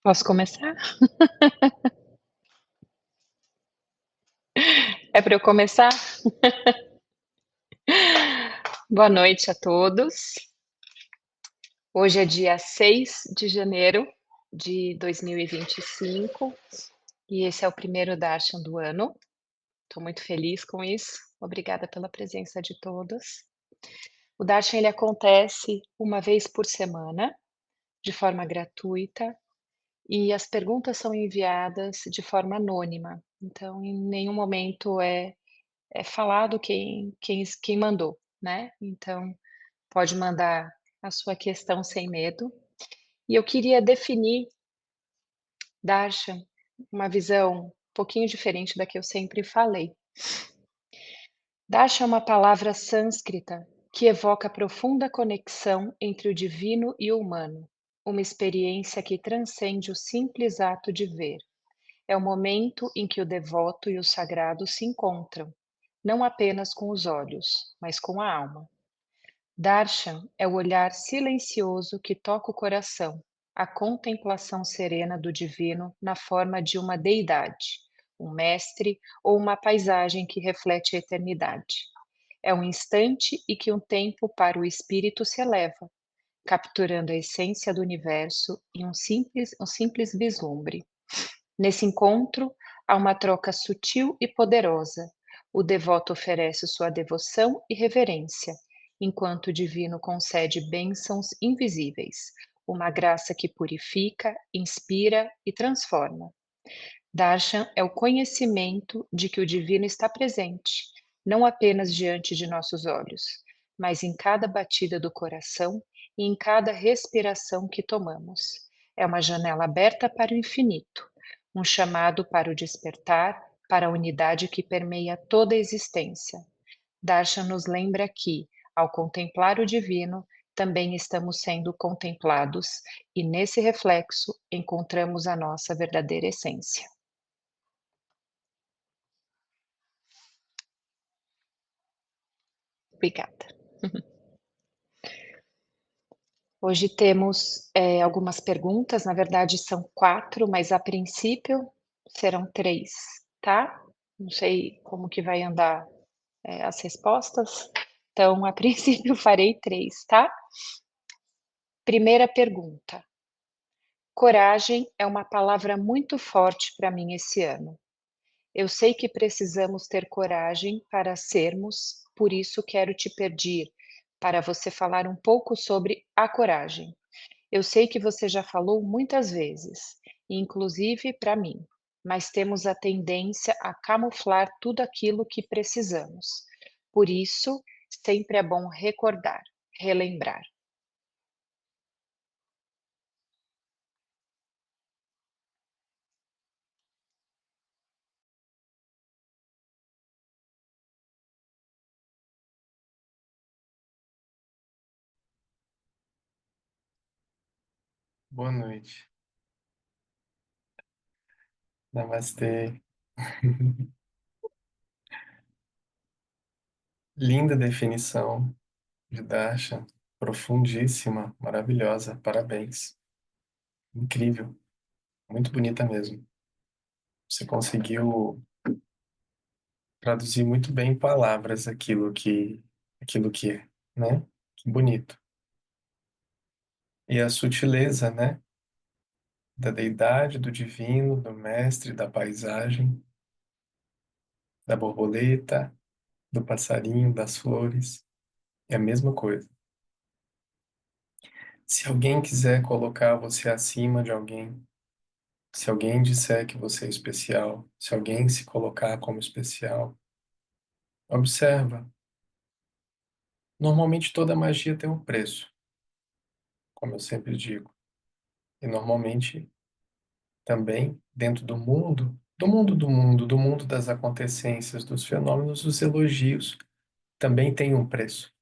Posso começar? É para eu começar? Boa noite a todos. Hoje é dia 6 de janeiro de 2025 e esse é o primeiro Darshan do ano. Estou muito feliz com isso. Obrigada pela presença de todos. O Darshan ele acontece uma vez por semana, de forma gratuita, e as perguntas são enviadas de forma anônima. Então, em nenhum momento é falado quem mandou, né. Então, pode mandar a sua questão sem medo. E eu queria definir Darshan, uma visão um pouquinho diferente da que eu sempre falei. Darshan é uma palavra sânscrita que evoca a profunda conexão entre o divino e o humano, uma experiência que transcende o simples ato de ver. É o momento em que o devoto e o sagrado se encontram, não apenas com os olhos, mas com a alma. Darshan é o olhar silencioso que toca o coração, a contemplação serena do divino na forma de uma deidade, um mestre ou uma paisagem que reflete a eternidade. É um instante e que um tempo para o espírito se eleva, capturando a essência do universo em um simples vislumbre. Nesse encontro, há uma troca sutil e poderosa. O devoto oferece sua devoção e reverência, enquanto o divino concede bênçãos invisíveis, uma graça que purifica, inspira e transforma. Darshan é o conhecimento de que o divino está presente, não apenas diante de nossos olhos, mas em cada batida do coração e em cada respiração que tomamos. É uma janela aberta para o infinito, um chamado para o despertar, para a unidade que permeia toda a existência. Darshan nos lembra que, ao contemplar o divino, também estamos sendo contemplados, e nesse reflexo encontramos a nossa verdadeira essência. Obrigada. Hoje temos, algumas perguntas, na verdade são 4, mas a princípio serão 3, tá. Não sei como que vai andar, as respostas, então a princípio farei 3, tá. Primeira pergunta: coragem é uma palavra muito forte para mim esse ano. Eu sei que precisamos ter coragem para sermos, por isso quero te pedir para você falar um pouco sobre a coragem. Eu sei que você já falou muitas vezes, inclusive para mim, mas temos a tendência a camuflar tudo aquilo que precisamos. Por isso, sempre é bom recordar, relembrar. Boa noite. Namastê. Linda definição de Darshan. Profundíssima, maravilhosa. Parabéns. Incrível. Muito bonita mesmo. Você conseguiu traduzir muito bem em palavras aquilo que é, né? Que bonito. E a sutileza, né? Da deidade, do divino, do mestre, da paisagem, da borboleta, do passarinho, das flores. É a mesma coisa. Se alguém quiser colocar você acima de alguém, se alguém disser que você é especial, se alguém se colocar como especial, observa. Normalmente toda magia tem um preço, como eu sempre digo. E normalmente também dentro do mundo das acontecências, dos fenômenos, os elogios também têm um preço,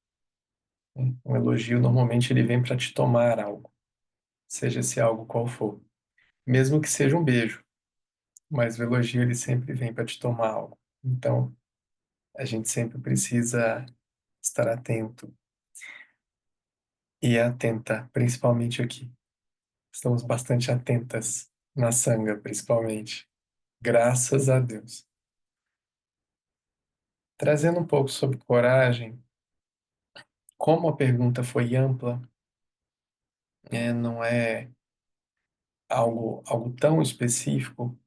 né? Um elogio normalmente ele vem para te tomar algo, seja esse algo qual for, mesmo que seja um beijo, mas o elogio ele sempre vem para te tomar algo. Então, a gente sempre precisa estar atento e atenta, principalmente aqui. Estamos bastante atentas na sanga, principalmente. Graças a Deus. Trazendo um pouco sobre coragem, como a pergunta foi ampla, não é algo tão específico,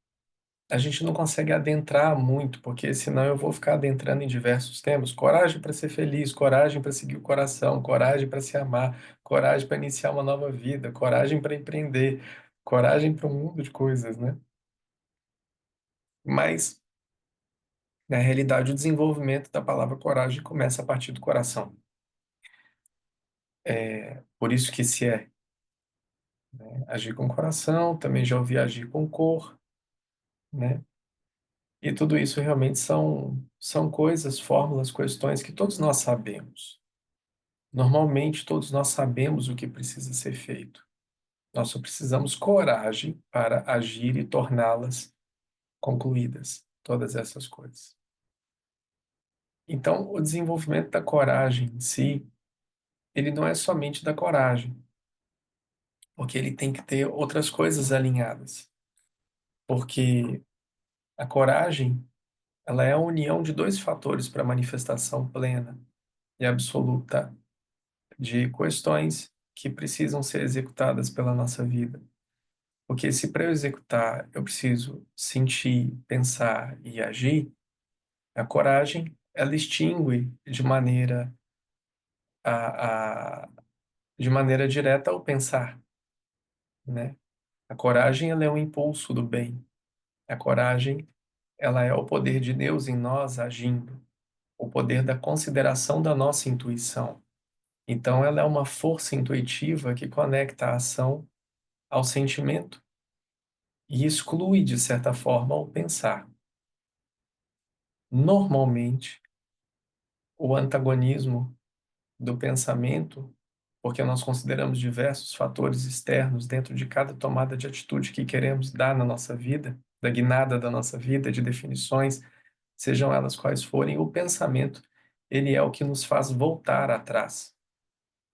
a gente não consegue adentrar muito, porque senão eu vou ficar adentrando em diversos temas. Coragem para ser feliz, coragem para seguir o coração, coragem para se amar, coragem para iniciar uma nova vida, coragem para empreender, coragem para um mundo de coisas, né? Mas, na realidade, o desenvolvimento da palavra coragem começa a partir do coração. Por isso que se é agir com o coração, também já ouvi agir com cor, né? E tudo isso realmente são coisas, fórmulas, questões que todos nós sabemos. Normalmente, todos nós sabemos o que precisa ser feito. Nós só precisamos coragem para agir e torná-las concluídas, todas essas coisas. Então, o desenvolvimento da coragem em si, ele não é somente da coragem, porque ele tem que ter outras coisas alinhadas. Porque a coragem, ela é a união de dois fatores para a manifestação plena e absoluta de questões que precisam ser executadas pela nossa vida. Porque se para eu executar eu preciso sentir, pensar e agir, a coragem ela extingue a, a, de maneira direta o pensar, né? A coragem ela é um impulso do bem. A coragem ela é o poder de Deus em nós agindo, o poder da consideração da nossa intuição. Então ela é uma força intuitiva que conecta a ação ao sentimento e exclui, de certa forma, o pensar. Normalmente, o antagonismo do pensamento, porque nós consideramos diversos fatores externos dentro de cada tomada de atitude que queremos dar na nossa vida, da guinada da nossa vida, de definições, sejam elas quais forem, o pensamento, ele é o que nos faz voltar atrás,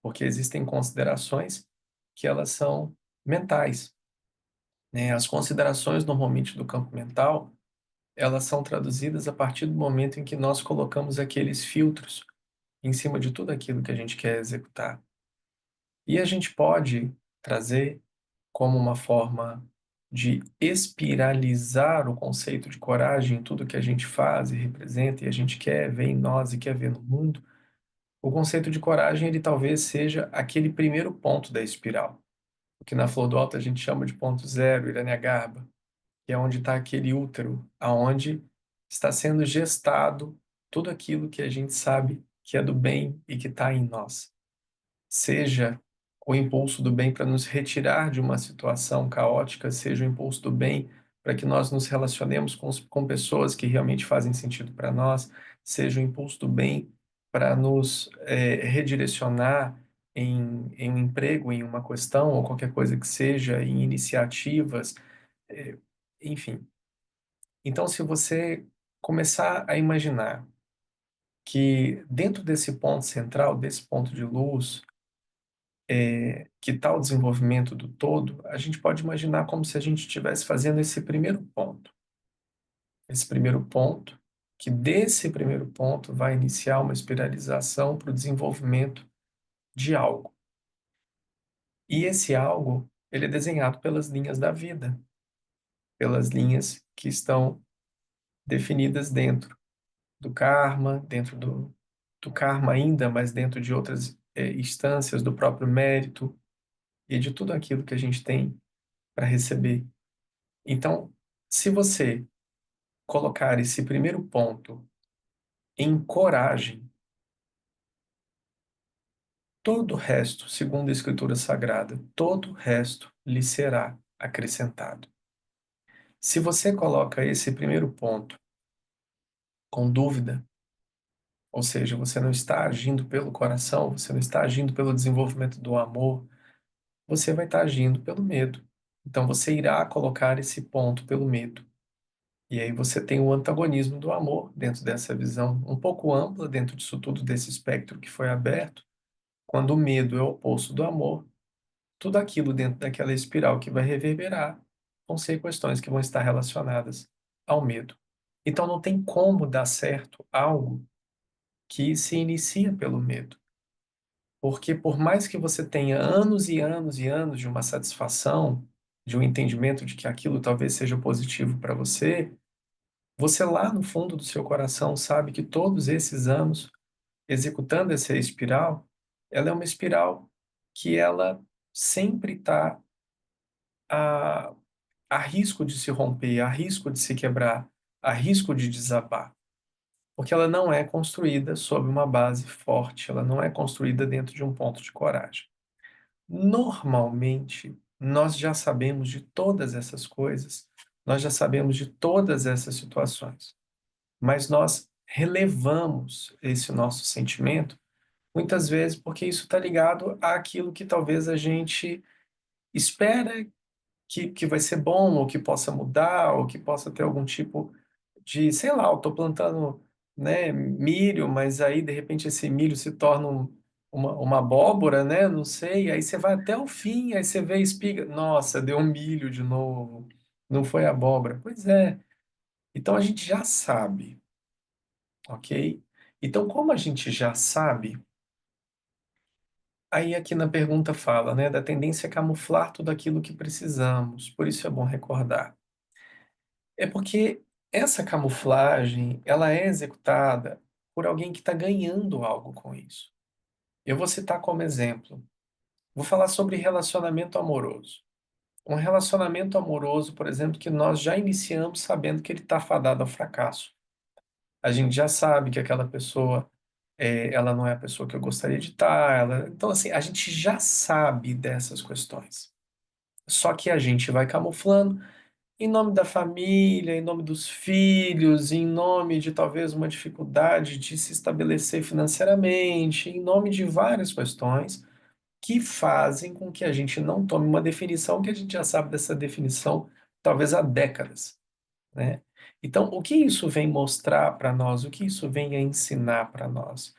porque existem considerações que elas são mentais, né? As considerações normalmente do campo mental, elas são traduzidas a partir do momento em que nós colocamos aqueles filtros em cima de tudo aquilo que a gente quer executar. E a gente pode trazer como uma forma de espiralizar o conceito de coragem em tudo que a gente faz e representa e a gente quer ver em nós e quer ver no mundo. O conceito de coragem, ele talvez seja aquele primeiro ponto da espiral, o que na Flor do Alto a gente chama de ponto zero, Hiranyagarbha, que é onde está aquele útero, aonde está sendo gestado tudo aquilo que a gente sabe que é do bem e que está em nós. Seja o impulso do bem para nos retirar de uma situação caótica, seja o impulso do bem para que nós nos relacionemos com pessoas que realmente fazem sentido para nós, seja o impulso do bem para nos redirecionar em um emprego, em uma questão, ou qualquer coisa que seja, em iniciativas, eh, enfim. Então, se você começar a imaginar que dentro desse ponto central, desse ponto de luz, que está o desenvolvimento do todo, a gente pode imaginar como se a gente estivesse fazendo esse primeiro ponto. Esse primeiro ponto, que desse primeiro ponto vai iniciar uma espiralização para o desenvolvimento de algo. E esse algo, ele é desenhado pelas linhas da vida, pelas linhas que estão definidas dentro do karma, dentro do karma ainda, mas dentro de outras instâncias do próprio mérito e de tudo aquilo que a gente tem para receber. Então, se você colocar esse primeiro ponto em coragem, todo o resto, segundo a Escritura Sagrada, todo o resto lhe será acrescentado. Se você coloca esse primeiro ponto com dúvida, ou seja, você não está agindo pelo coração, você não está agindo pelo desenvolvimento do amor, você vai estar agindo pelo medo. Então você irá colocar esse ponto pelo medo. E aí você tem o antagonismo do amor dentro dessa visão um pouco ampla, dentro disso tudo, desse espectro que foi aberto. Quando o medo é o oposto do amor, tudo aquilo dentro daquela espiral que vai reverberar, vão ser questões que vão estar relacionadas ao medo. Então não tem como dar certo algo que se inicia pelo medo. Porque por mais que você tenha anos e anos e anos de uma satisfação, de um entendimento de que aquilo talvez seja positivo para você, você lá no fundo do seu coração sabe que todos esses anos executando essa espiral, ela é uma espiral que ela sempre está a, a risco de se romper, a risco de se quebrar, a risco de desabar. Porque ela não é construída sob uma base forte, ela não é construída dentro de um ponto de coragem. Normalmente, nós já sabemos de todas essas coisas, nós já sabemos de todas essas situações, mas nós relevamos esse nosso sentimento, muitas vezes porque isso está ligado àquilo que talvez a gente espera que vai ser bom, ou que possa mudar, ou que possa ter algum tipo de, sei lá, eu estou plantando, né, milho, mas aí de repente esse milho se torna uma abóbora, né, não sei, aí você vai até o fim, aí você vê a espiga, nossa, deu um milho de novo, não foi abóbora. Pois é, então a gente já sabe, ok? Então, como a gente já sabe, aí aqui na pergunta fala, né, da tendência a camuflar tudo aquilo que precisamos, por isso é bom recordar. É porque essa camuflagem, ela é executada por alguém que está ganhando algo com isso. Eu vou citar como exemplo. Vou falar sobre relacionamento amoroso. Um relacionamento amoroso, por exemplo, que nós já iniciamos sabendo que ele está fadado ao fracasso. A gente já sabe que aquela pessoa, ela não é a pessoa que eu gostaria de estar. Então, assim, a gente já sabe dessas questões. Só que a gente vai camuflando em nome da família, em nome dos filhos, em nome de talvez uma dificuldade de se estabelecer financeiramente, em nome de várias questões que fazem com que a gente não tome uma definição que a gente já sabe dessa definição talvez há décadas, né? Então, o que isso vem mostrar para nós? O que isso vem a ensinar para nós?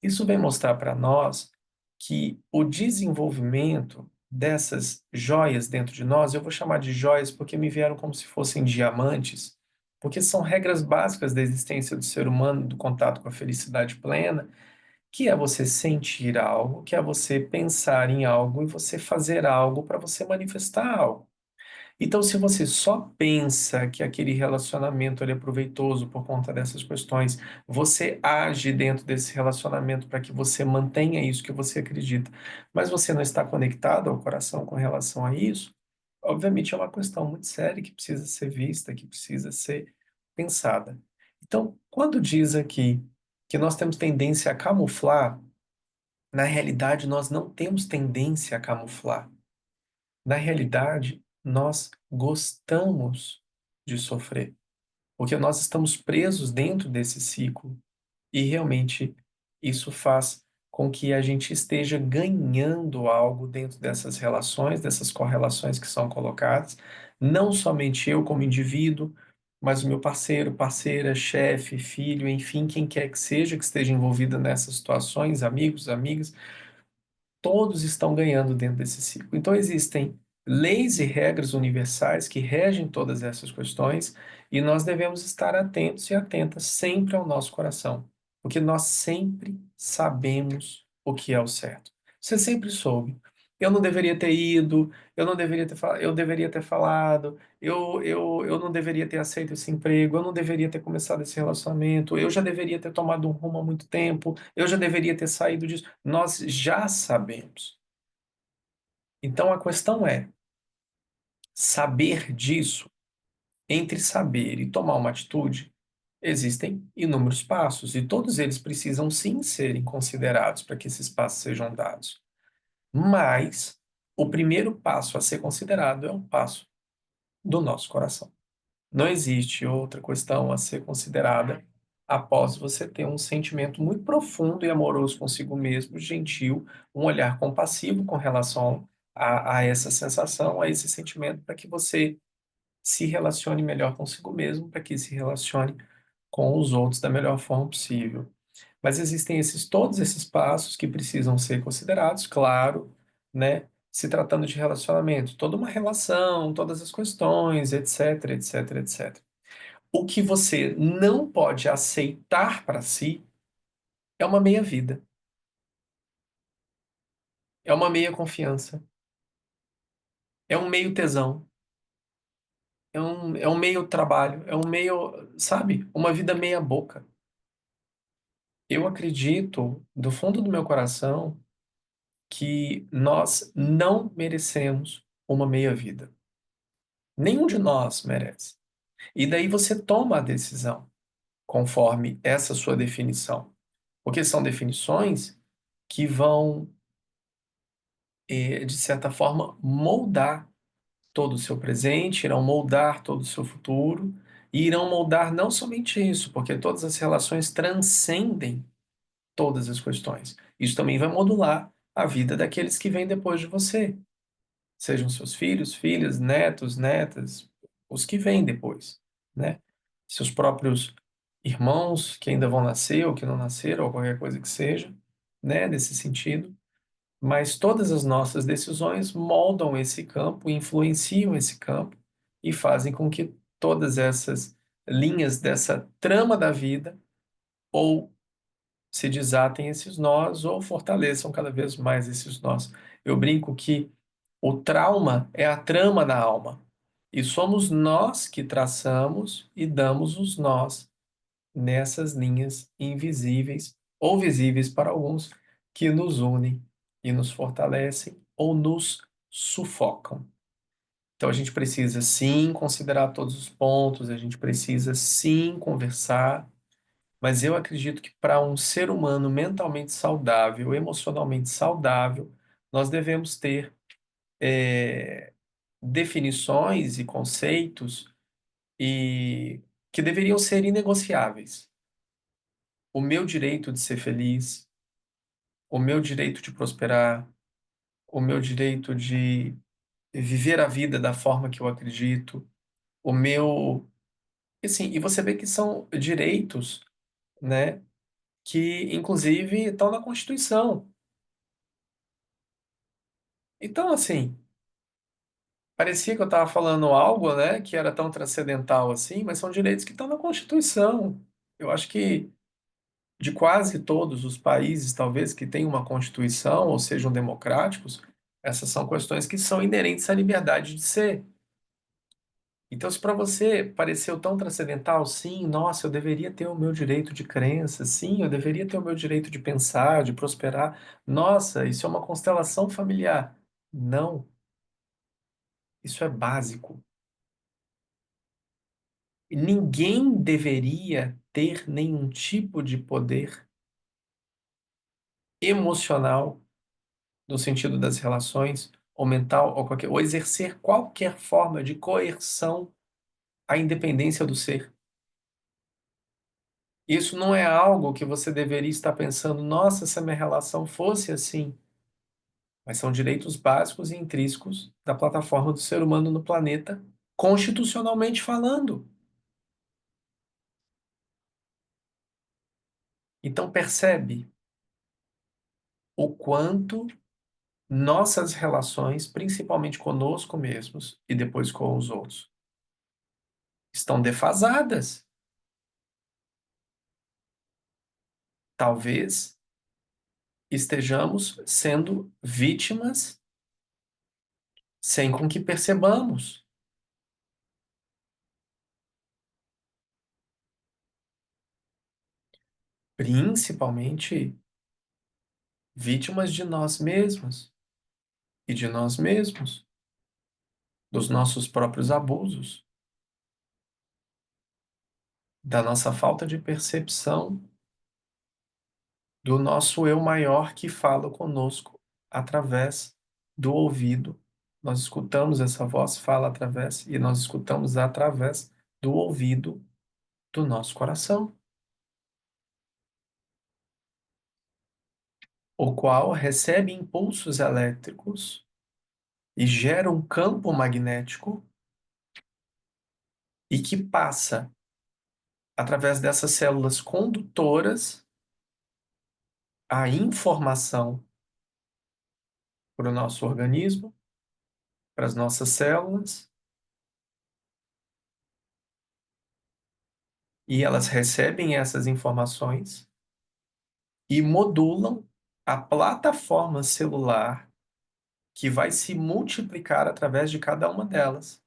Isso vem mostrar para nós que o desenvolvimento dessas joias dentro de nós, eu vou chamar de joias porque me vieram como se fossem diamantes, porque são regras básicas da existência do ser humano, do contato com a felicidade plena, que é você sentir algo, que é você pensar em algo e você fazer algo para você manifestar algo. Então, se você só pensa que aquele relacionamento ele é proveitoso por conta dessas questões, você age dentro desse relacionamento para que você mantenha isso que você acredita, mas você não está conectado ao coração com relação a isso, obviamente é uma questão muito séria que precisa ser vista, que precisa ser pensada. Então, quando diz aqui que nós temos tendência a camuflar, na realidade nós não temos tendência a camuflar. Na realidade, nós gostamos de sofrer, porque nós estamos presos dentro desse ciclo e realmente isso faz com que a gente esteja ganhando algo dentro dessas relações, dessas correlações que são colocadas, não somente eu como indivíduo, mas o meu parceiro, parceira, chefe, filho, enfim, quem quer que seja que esteja envolvido nessas situações, amigos, amigas, todos estão ganhando dentro desse ciclo. Então, existem leis e regras universais que regem todas essas questões e nós devemos estar atentos e atentas sempre ao nosso coração, porque nós sempre sabemos o que é o certo. Você sempre soube. Eu não deveria ter ido, eu não deveria ter falado, eu deveria ter falado, eu não deveria ter aceito esse emprego, eu não deveria ter começado esse relacionamento, eu já deveria ter tomado um rumo há muito tempo, eu já deveria ter saído disso. Nós já sabemos. Então a questão é saber disso, entre saber e tomar uma atitude, existem inúmeros passos e todos eles precisam sim serem considerados para que esses passos sejam dados. Mas o primeiro passo a ser considerado é o passo do nosso coração. Não existe outra questão a ser considerada após você ter um sentimento muito profundo e amoroso consigo mesmo, gentil, um olhar compassivo com relação a essa sensação, a esse sentimento, para que você se relacione melhor consigo mesmo, para que se relacione com os outros da melhor forma possível. Mas existem todos esses passos que precisam ser considerados, claro, né? se tratando de relacionamento, toda uma relação, todas as questões, etc, etc, etc. O que você não pode aceitar para si é uma meia-vida, é uma meia confiança, é um meio tesão, é um meio trabalho, é um meio, sabe, uma vida meia boca. Eu acredito, do fundo do meu coração, que nós não merecemos uma meia vida. Nenhum de nós merece. E daí você toma a decisão conforme essa sua definição. Porque são definições que vão, de certa forma, moldar todo o seu presente, irão moldar todo o seu futuro, e irão moldar não somente isso, porque todas as relações transcendem todas as questões. Isso também vai modular a vida daqueles que vêm depois de você, sejam seus filhos, filhas, netos, netas, os que vêm depois, né? Seus próprios irmãos que ainda vão nascer ou que não nasceram, ou qualquer coisa que seja, né? Nesse sentido. Mas todas as nossas decisões moldam esse campo, influenciam esse campo e fazem com que todas essas linhas dessa trama da vida ou se desatem esses nós ou fortaleçam cada vez mais esses nós. Eu brinco que o trauma é a trama da alma e somos nós que traçamos e damos os nós nessas linhas invisíveis ou visíveis para alguns que nos unem e nos fortalecem ou nos sufocam. Então a gente precisa sim considerar todos os pontos, a gente precisa sim conversar, mas eu acredito que para um ser humano mentalmente saudável, emocionalmente saudável, nós devemos ter definições e conceitos e que deveriam ser inegociáveis. O meu direito de ser feliz, o meu direito de prosperar, o meu direito de viver a vida da forma que eu acredito, o meu, assim, e você vê que são direitos, né, que inclusive estão na Constituição. Então, assim, parecia que eu estava falando algo, né, que era tão transcendental assim, mas são direitos que estão na Constituição. Eu acho que de quase todos os países, talvez, que têm uma Constituição ou sejam democráticos, essas são questões que são inerentes à liberdade de ser. Então, se para você pareceu tão transcendental, sim, nossa, eu deveria ter o meu direito de crença, sim, eu deveria ter o meu direito de pensar, de prosperar, nossa, isso é uma constelação familiar. Não, isso é básico. Ninguém deveria ter nenhum tipo de poder emocional, no sentido das relações, ou mental, ou qualquer, ou exercer qualquer forma de coerção à independência do ser. Isso não é algo que você deveria estar pensando, nossa, se a minha relação fosse assim. Mas são direitos básicos e intrínsecos da plataforma do ser humano no planeta, constitucionalmente falando. Então percebe o quanto nossas relações, principalmente conosco mesmos e depois com os outros, estão defasadas. Talvez estejamos sendo vítimas sem com que percebamos, principalmente vítimas de nós mesmos e de nós mesmos, dos nossos próprios abusos, da nossa falta de percepção do nosso eu maior que fala conosco através do ouvido. Nós escutamos essa voz fala através e nós escutamos através do ouvido do nosso coração, o qual recebe impulsos elétricos e gera um campo magnético e que passa através dessas células condutoras a informação para o nosso organismo, para as nossas células, e elas recebem essas informações e modulam a plataforma celular que vai se multiplicar através de cada uma delas,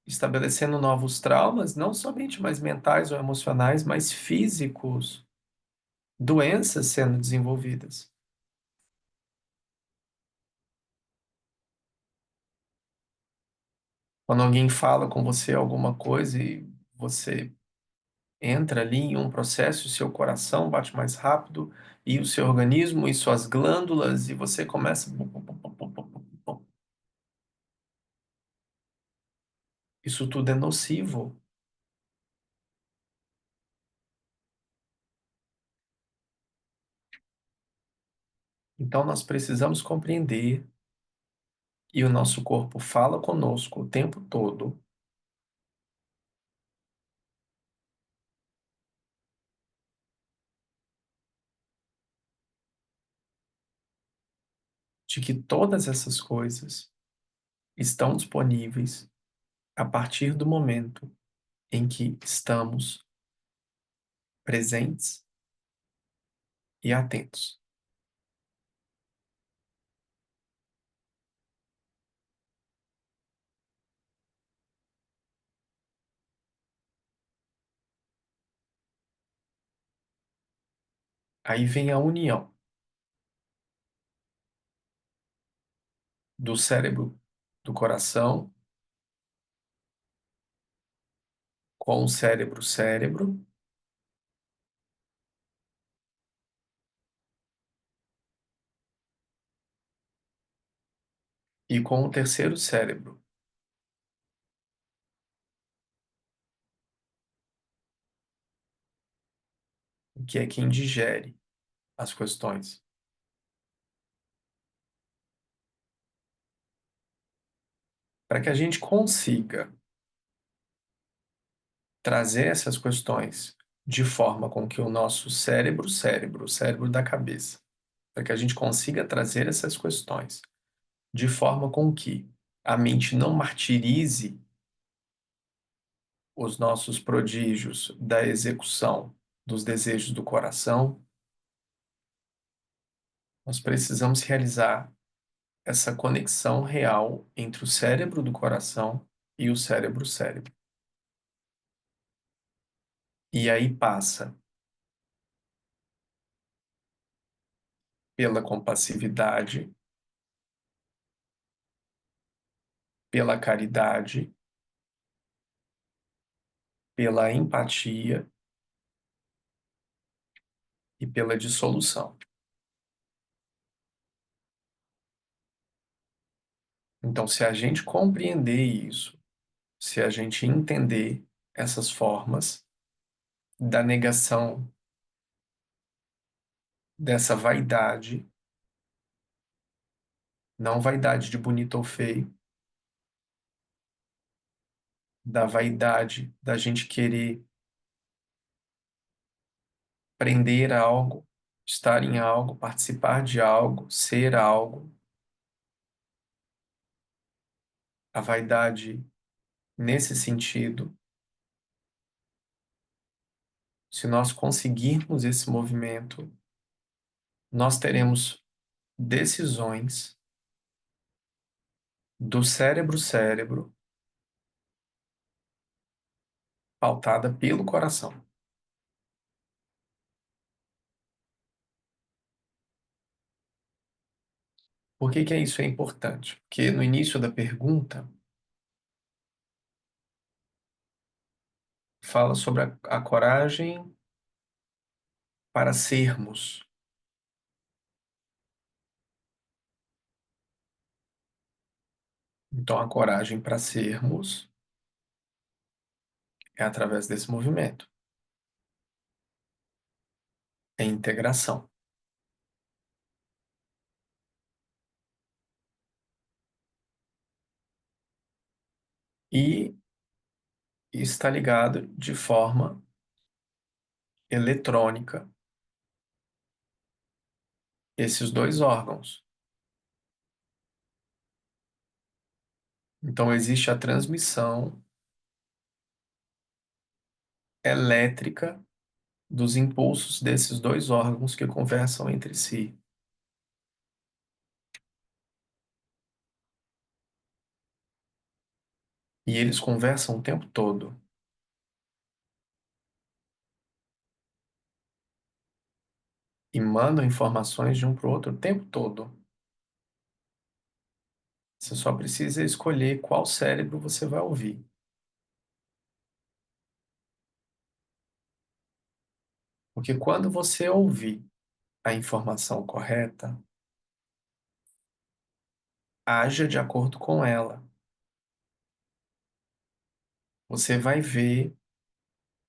estabelecendo novos traumas, não somente mais mentais ou emocionais, mas físicos, doenças sendo desenvolvidas. Quando alguém fala com você alguma coisa e você entra ali em um processo, o seu coração bate mais rápido e o seu organismo e suas glândulas e você começa. Isso tudo é nocivo. Então nós precisamos compreender, e o nosso corpo fala conosco o tempo todo, de que todas essas coisas estão disponíveis a partir do momento em que estamos presentes e atentos. Aí vem a união do cérebro, do coração, com o cérebro-cérebro e com o terceiro cérebro, que é quem digere as questões. Para que a gente consiga trazer essas questões de forma com que o nosso cérebro, o cérebro da cabeça, para que a gente consiga trazer essas questões de forma com que a mente não martirize os nossos prodígios da execução dos desejos do coração, nós precisamos realizar essa conexão real entre o cérebro do coração e o cérebro-cérebro. E aí passa pela compassividade, pela caridade, pela empatia e pela dissolução. Então, se a gente compreender isso, se a gente entender essas formas da negação dessa vaidade, não vaidade de bonito ou feio, da vaidade da gente querer prender algo, estar em algo, participar de algo, ser algo, a vaidade nesse sentido, se nós conseguirmos esse movimento, nós teremos decisões do cérebro-cérebro pautada pelo coração. Por que que isso é importante? Porque no início da pergunta fala sobre a coragem para sermos. Então, a coragem para sermos é através desse movimento, é integração. E está ligado de forma eletrônica esses dois órgãos. Então, existe a transmissão elétrica dos impulsos desses dois órgãos que conversam entre si. E eles conversam o tempo todo. E mandam informações de um para o outro o tempo todo. Você só precisa escolher qual cérebro você vai ouvir. Porque quando você ouvir a informação correta, haja de acordo com ela. Você vai ver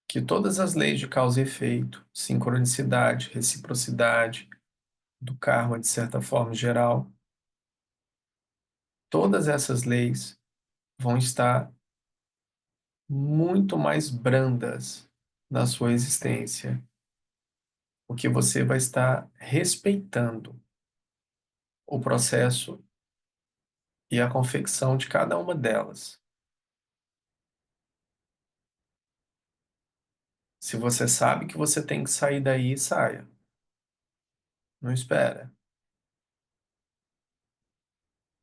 que todas as leis de causa e efeito, sincronicidade, reciprocidade, do karma de certa forma geral, todas essas leis vão estar muito mais brandas na sua existência, porque você vai estar respeitando o processo e a confecção de cada uma delas. Se você sabe que você tem que sair daí, saia. Não espera.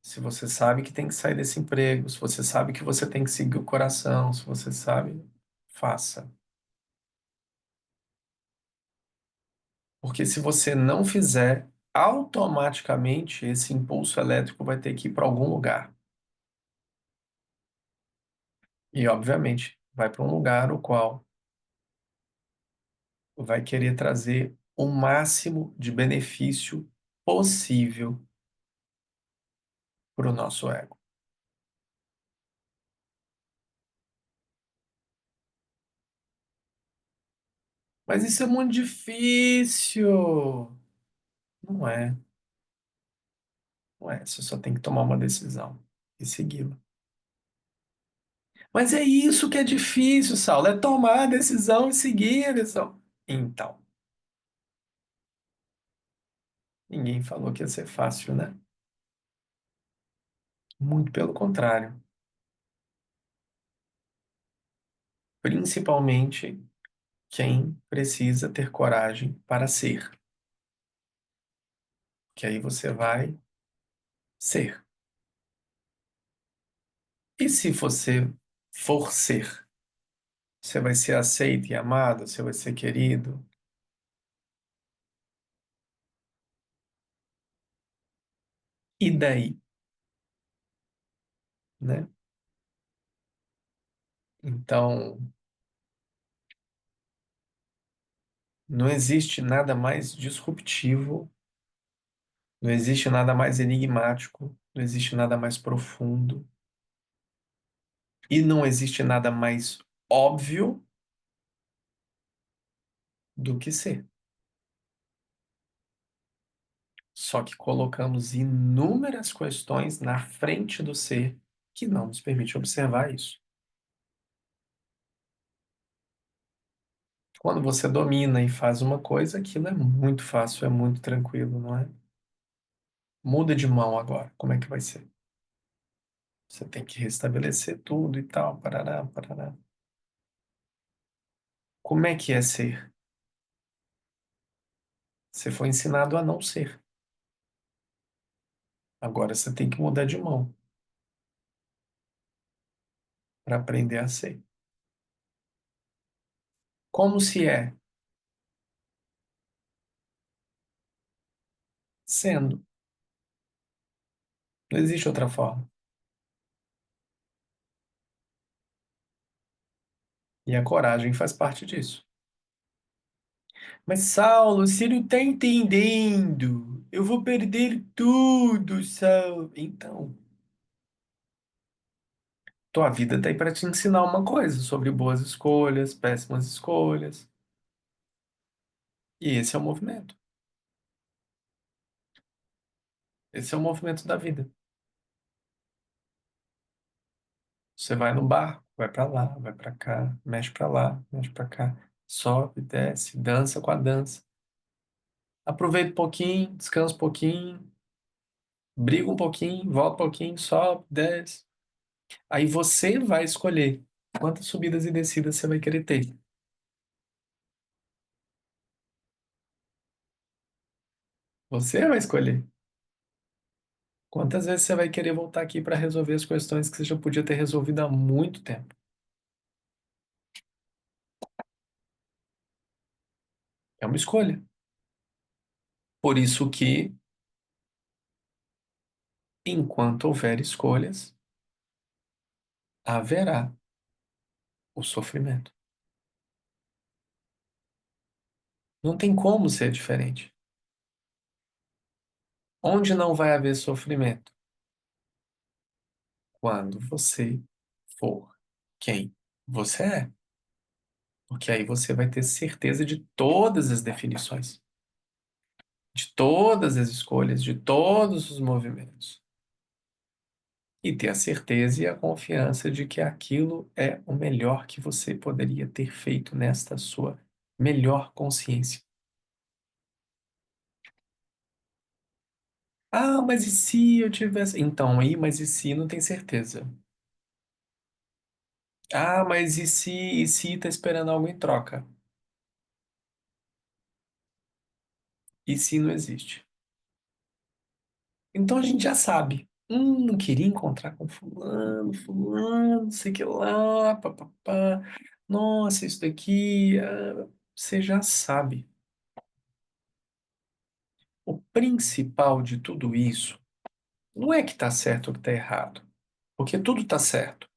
Se você sabe que tem que sair desse emprego, se você sabe que você tem que seguir o coração, se você sabe, faça. Porque se você não fizer, automaticamente esse impulso elétrico vai ter que ir para algum lugar. E, obviamente, vai para um lugar o qual vai querer trazer o máximo de benefício possível para o nosso ego. Mas isso é muito difícil. Não é, não é. Você só tem que tomar uma decisão e segui-la. Mas é isso que é difícil, Saulo, é tomar a decisão e seguir a decisão. Então, ninguém falou que ia ser fácil, né? Muito pelo contrário. Principalmente quem precisa ter coragem para ser. Que aí você vai ser. E se você for ser, você vai ser aceito e amado, você vai ser querido. E daí, né? Então, não existe nada mais disruptivo, não existe nada mais enigmático, não existe nada mais profundo e não existe nada mais óbvio do que ser. Só que colocamos inúmeras questões na frente do ser que não nos permite observar isso. Quando você domina e faz uma coisa, aquilo é muito fácil, é muito tranquilo, não é? Muda de mão agora, como é que vai ser? Você tem que restabelecer tudo e tal, parará, parará. Como é que é ser? Você foi ensinado a não ser. Agora você tem que mudar de mão para aprender a ser. Como se é? Sendo. Não existe outra forma. E a coragem faz parte disso. Mas, Saulo, você não está entendendo. Eu vou perder tudo, Saulo. Então, tua vida está aí para te ensinar uma coisa sobre boas escolhas, péssimas escolhas. E esse é o movimento. Esse é o movimento da vida. Você vai no barco, vai para lá, vai para cá, mexe para lá, mexe para cá, sobe, desce, dança com a dança. Aproveita um pouquinho, descansa um pouquinho, briga um pouquinho, volta um pouquinho, sobe, desce. Aí você vai escolher quantas subidas e descidas você vai querer ter. Você vai escolher. Quantas vezes você vai querer voltar aqui para resolver as questões que você já podia ter resolvido há muito tempo? É uma escolha. Por isso que, enquanto houver escolhas, haverá o sofrimento. Não tem como ser diferente. Onde não vai haver sofrimento? Quando você for quem você é. Porque aí você vai ter certeza de todas as definições, de todas as escolhas, de todos os movimentos. E ter a certeza e a confiança de que aquilo é o melhor que você poderia ter feito nesta sua melhor consciência. Ah, mas e se eu tivesse. Então, aí, mas e se não tem certeza? Ah, mas e se tá esperando algo em troca? E se não existe? Então a gente já sabe. Não queria encontrar com fulano, fulano, não sei o que lá, papapá. Nossa, isso daqui, você já sabe. O principal de tudo isso não é que está certo ou que está errado, porque tudo está certo.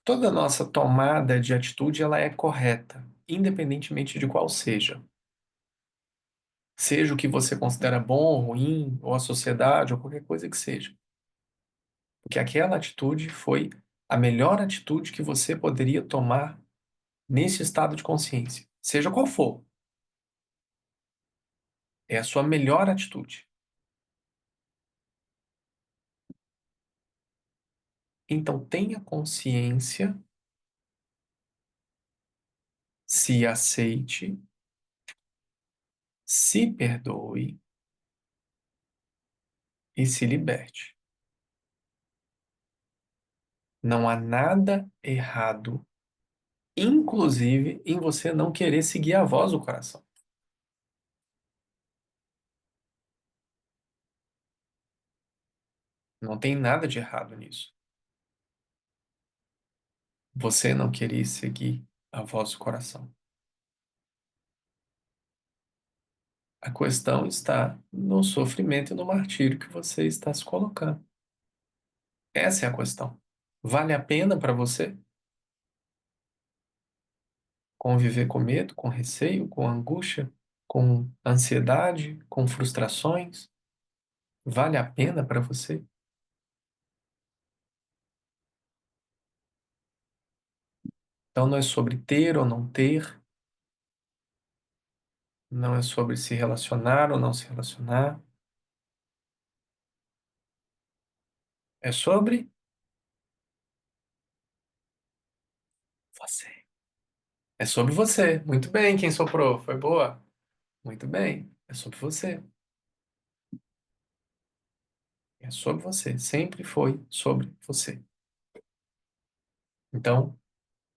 Toda nossa tomada de atitude ela é correta, independentemente de qual seja. Seja o que você considera bom ou ruim, ou a sociedade, ou qualquer coisa que seja. Porque aquela atitude foi a melhor atitude que você poderia tomar nesse estado de consciência. Seja qual for, é a sua melhor atitude. Então tenha consciência, se aceite, se perdoe e se liberte. Não há nada errado, inclusive em você não querer seguir a voz do coração. Não tem nada de errado nisso. Você não querer seguir a voz do coração. A questão está no sofrimento e no martírio que você está se colocando. Essa é a questão. Vale a pena para você conviver com medo, com receio, com angústia, com ansiedade, com frustrações? Vale a pena para você? Então não é sobre ter ou não ter, não é sobre se relacionar ou não se relacionar, é sobre você. É sobre você. Muito bem, quem soprou? Foi boa? Muito bem. É sobre você. É sobre você. Sempre foi sobre você. Então,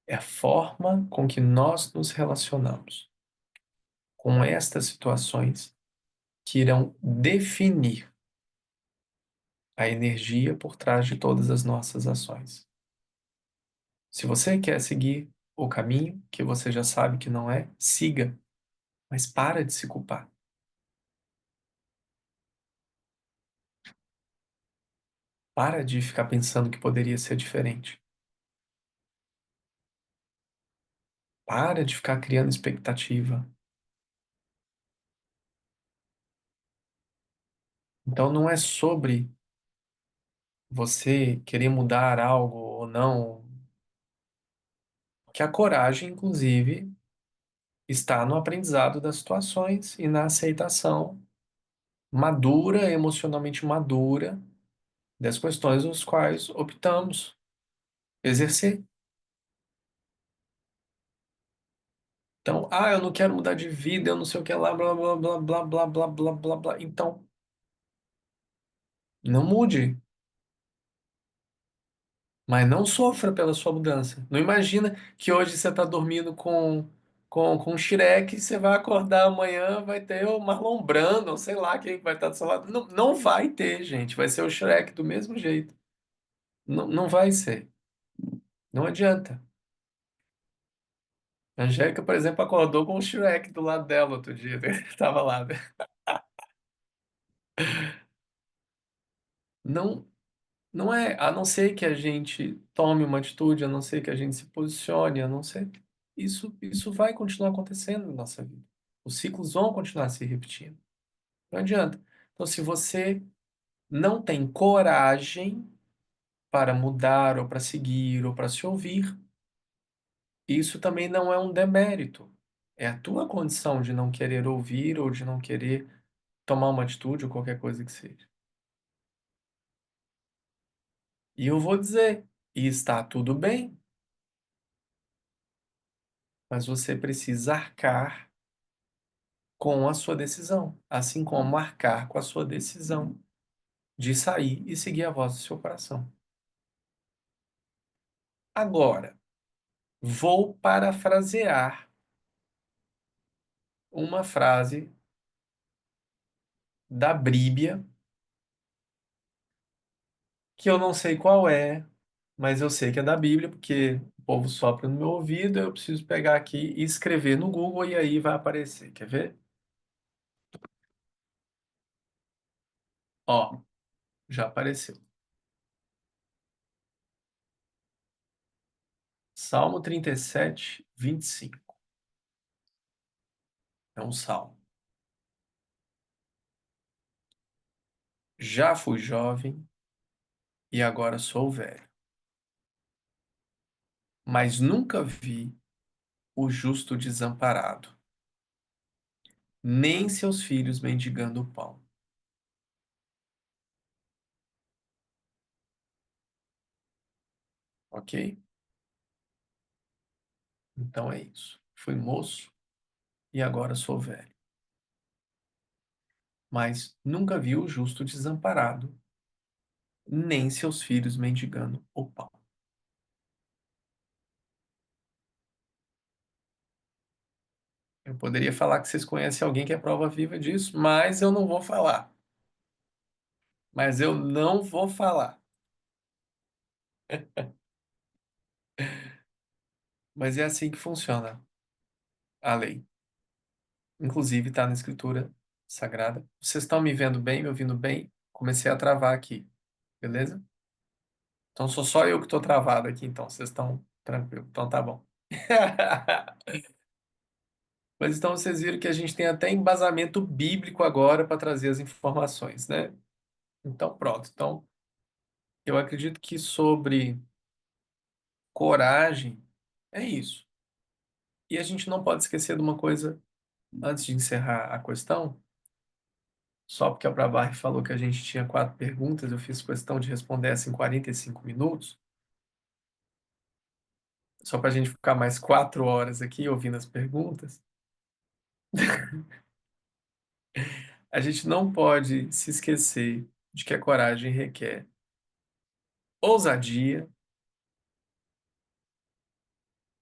é a forma com que nós nos relacionamos com estas situações que irão definir a energia por trás de todas as nossas ações. Se você quer seguir o caminho que você já sabe que não é, siga, mas para de se culpar. Para de ficar pensando que poderia ser diferente. Para de ficar criando expectativa. Então não é sobre você querer mudar algo ou não, que a coragem, inclusive, está no aprendizado das situações e na aceitação madura, emocionalmente madura, das questões das quais optamos exercer. Então, eu não quero mudar de vida, eu não sei o que lá, blá, blá, blá, blá, blá, blá, blá, blá, blá. Então, não mude, mas não sofra pela sua mudança. Não imagina que hoje você está dormindo com o Shrek e você vai acordar amanhã, vai ter o Marlon Brando, sei lá quem vai estar do seu lado. Não, não vai ter, gente. Vai ser o Shrek do mesmo jeito. Não, não vai ser. Não adianta. A Angélica, por exemplo, acordou com o Shrek do lado dela outro dia. Tava lá. Não, não é, a não ser que a gente tome uma atitude, a não ser que a gente se posicione, a não ser. Isso vai continuar acontecendo na nossa vida. Os ciclos vão continuar se repetindo. Não adianta. Então, se você não tem coragem para mudar, ou para seguir, ou para se ouvir, isso também não é um demérito. É a tua condição de não querer ouvir ou de não querer tomar uma atitude ou qualquer coisa que seja. E eu vou dizer, e está tudo bem, mas você precisa arcar com a sua decisão, assim como arcar com a sua decisão de sair e seguir a voz do seu coração. Agora, vou parafrasear uma frase da Bíblia, que eu não sei qual é, mas eu sei que é da Bíblia, porque o povo sopra no meu ouvido, eu preciso pegar aqui e escrever no Google e aí vai aparecer. Quer ver? Ó, já apareceu. Salmo 37, 25. É um salmo. Já fui jovem e agora sou velho, mas nunca vi o justo desamparado, nem seus filhos mendigando pão. Ok? Então é isso. Fui moço e agora sou velho, mas nunca vi o justo desamparado, nem seus filhos mendigando o pão. Eu poderia falar que vocês conhecem alguém que é prova viva disso, mas eu não vou falar. Mas eu não vou falar. Mas é assim que funciona a lei. Inclusive está na Escritura Sagrada. Vocês estão me vendo bem, me ouvindo bem? Comecei a travar aqui, beleza? Então sou só eu que estou travado aqui, então vocês estão tranquilos. Então tá bom. Mas então vocês viram que a gente tem até embasamento bíblico agora para trazer as informações, né? Então pronto. Então eu acredito que sobre coragem é isso. E a gente não pode esquecer de uma coisa antes de encerrar a questão. Só porque a Prabarri falou que a gente tinha 4 perguntas, eu fiz questão de responder essa em 45 minutos, só para a gente ficar mais 4 horas aqui ouvindo as perguntas. A gente não pode se esquecer de que a coragem requer ousadia,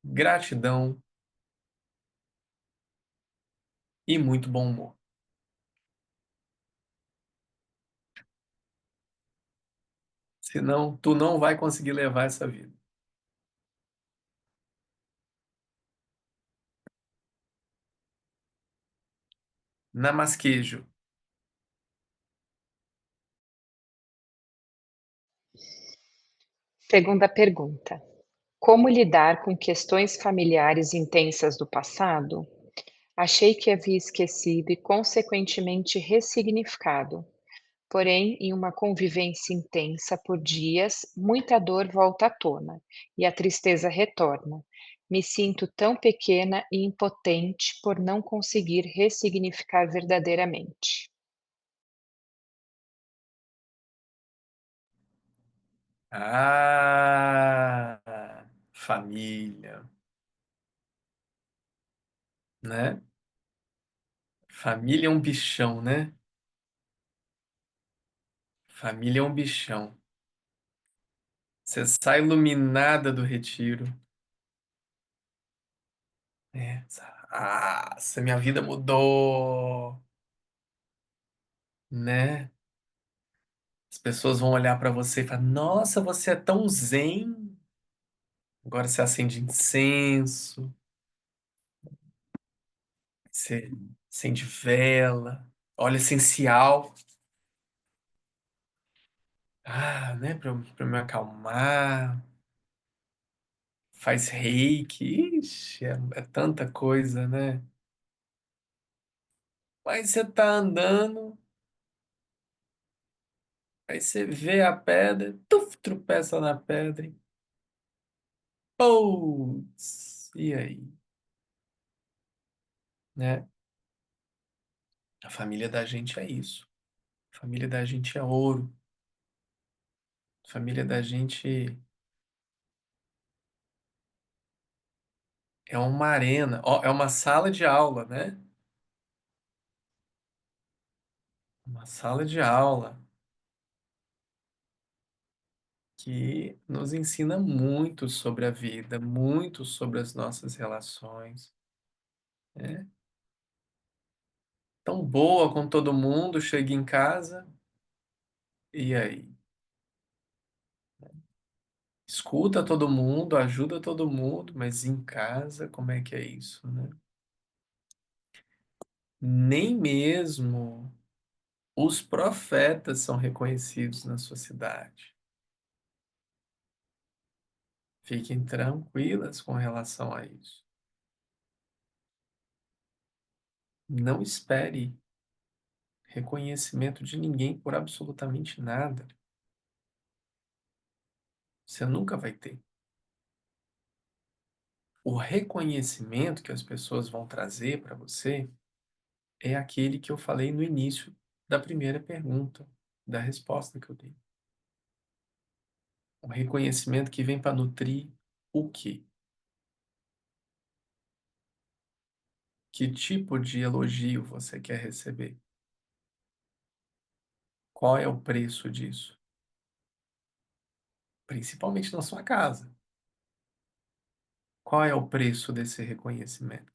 gratidão e muito bom humor. Senão, tu não vai conseguir levar essa vida. Namasquejo. Segunda pergunta: como lidar com questões familiares intensas do passado? Achei que havia esquecido e, consequentemente, ressignificado. Porém, em uma convivência intensa por dias, muita dor volta à tona e a tristeza retorna. Me sinto tão pequena e impotente por não conseguir ressignificar verdadeiramente. Ah, família. né? Família é um bichão, né? Família é um bichão. Você sai iluminada do retiro. É. Se minha vida mudou, né? As pessoas vão olhar para você e falar: Nossa, você é tão zen. Agora você acende incenso, você acende vela, óleo essencial. Né? Para me acalmar. Faz reiki. Ixi, é tanta coisa, né? Mas você tá andando, aí você vê a pedra, tuf, tropeça na pedra. Putz, e aí, né? A família da gente é isso. A família da gente é ouro. A família da gente é uma arena, ó, é uma sala de aula, né? Uma sala de aula que nos ensina muito sobre a vida, muito sobre as nossas relações, né? Tão boa com todo mundo, chega em casa, e aí? Escuta todo mundo, ajuda todo mundo, mas em casa, como é que é isso, né? Nem mesmo os profetas são reconhecidos na sua cidade. Fiquem tranquilas com relação a isso. Não espere reconhecimento de ninguém por absolutamente nada. Você nunca vai ter. O reconhecimento que as pessoas vão trazer para você é aquele que eu falei no início da primeira pergunta, da resposta que eu dei. Um reconhecimento que vem para nutrir o quê? Que tipo de elogio você quer receber? Qual é o preço disso? Principalmente na sua casa. Qual é o preço desse reconhecimento?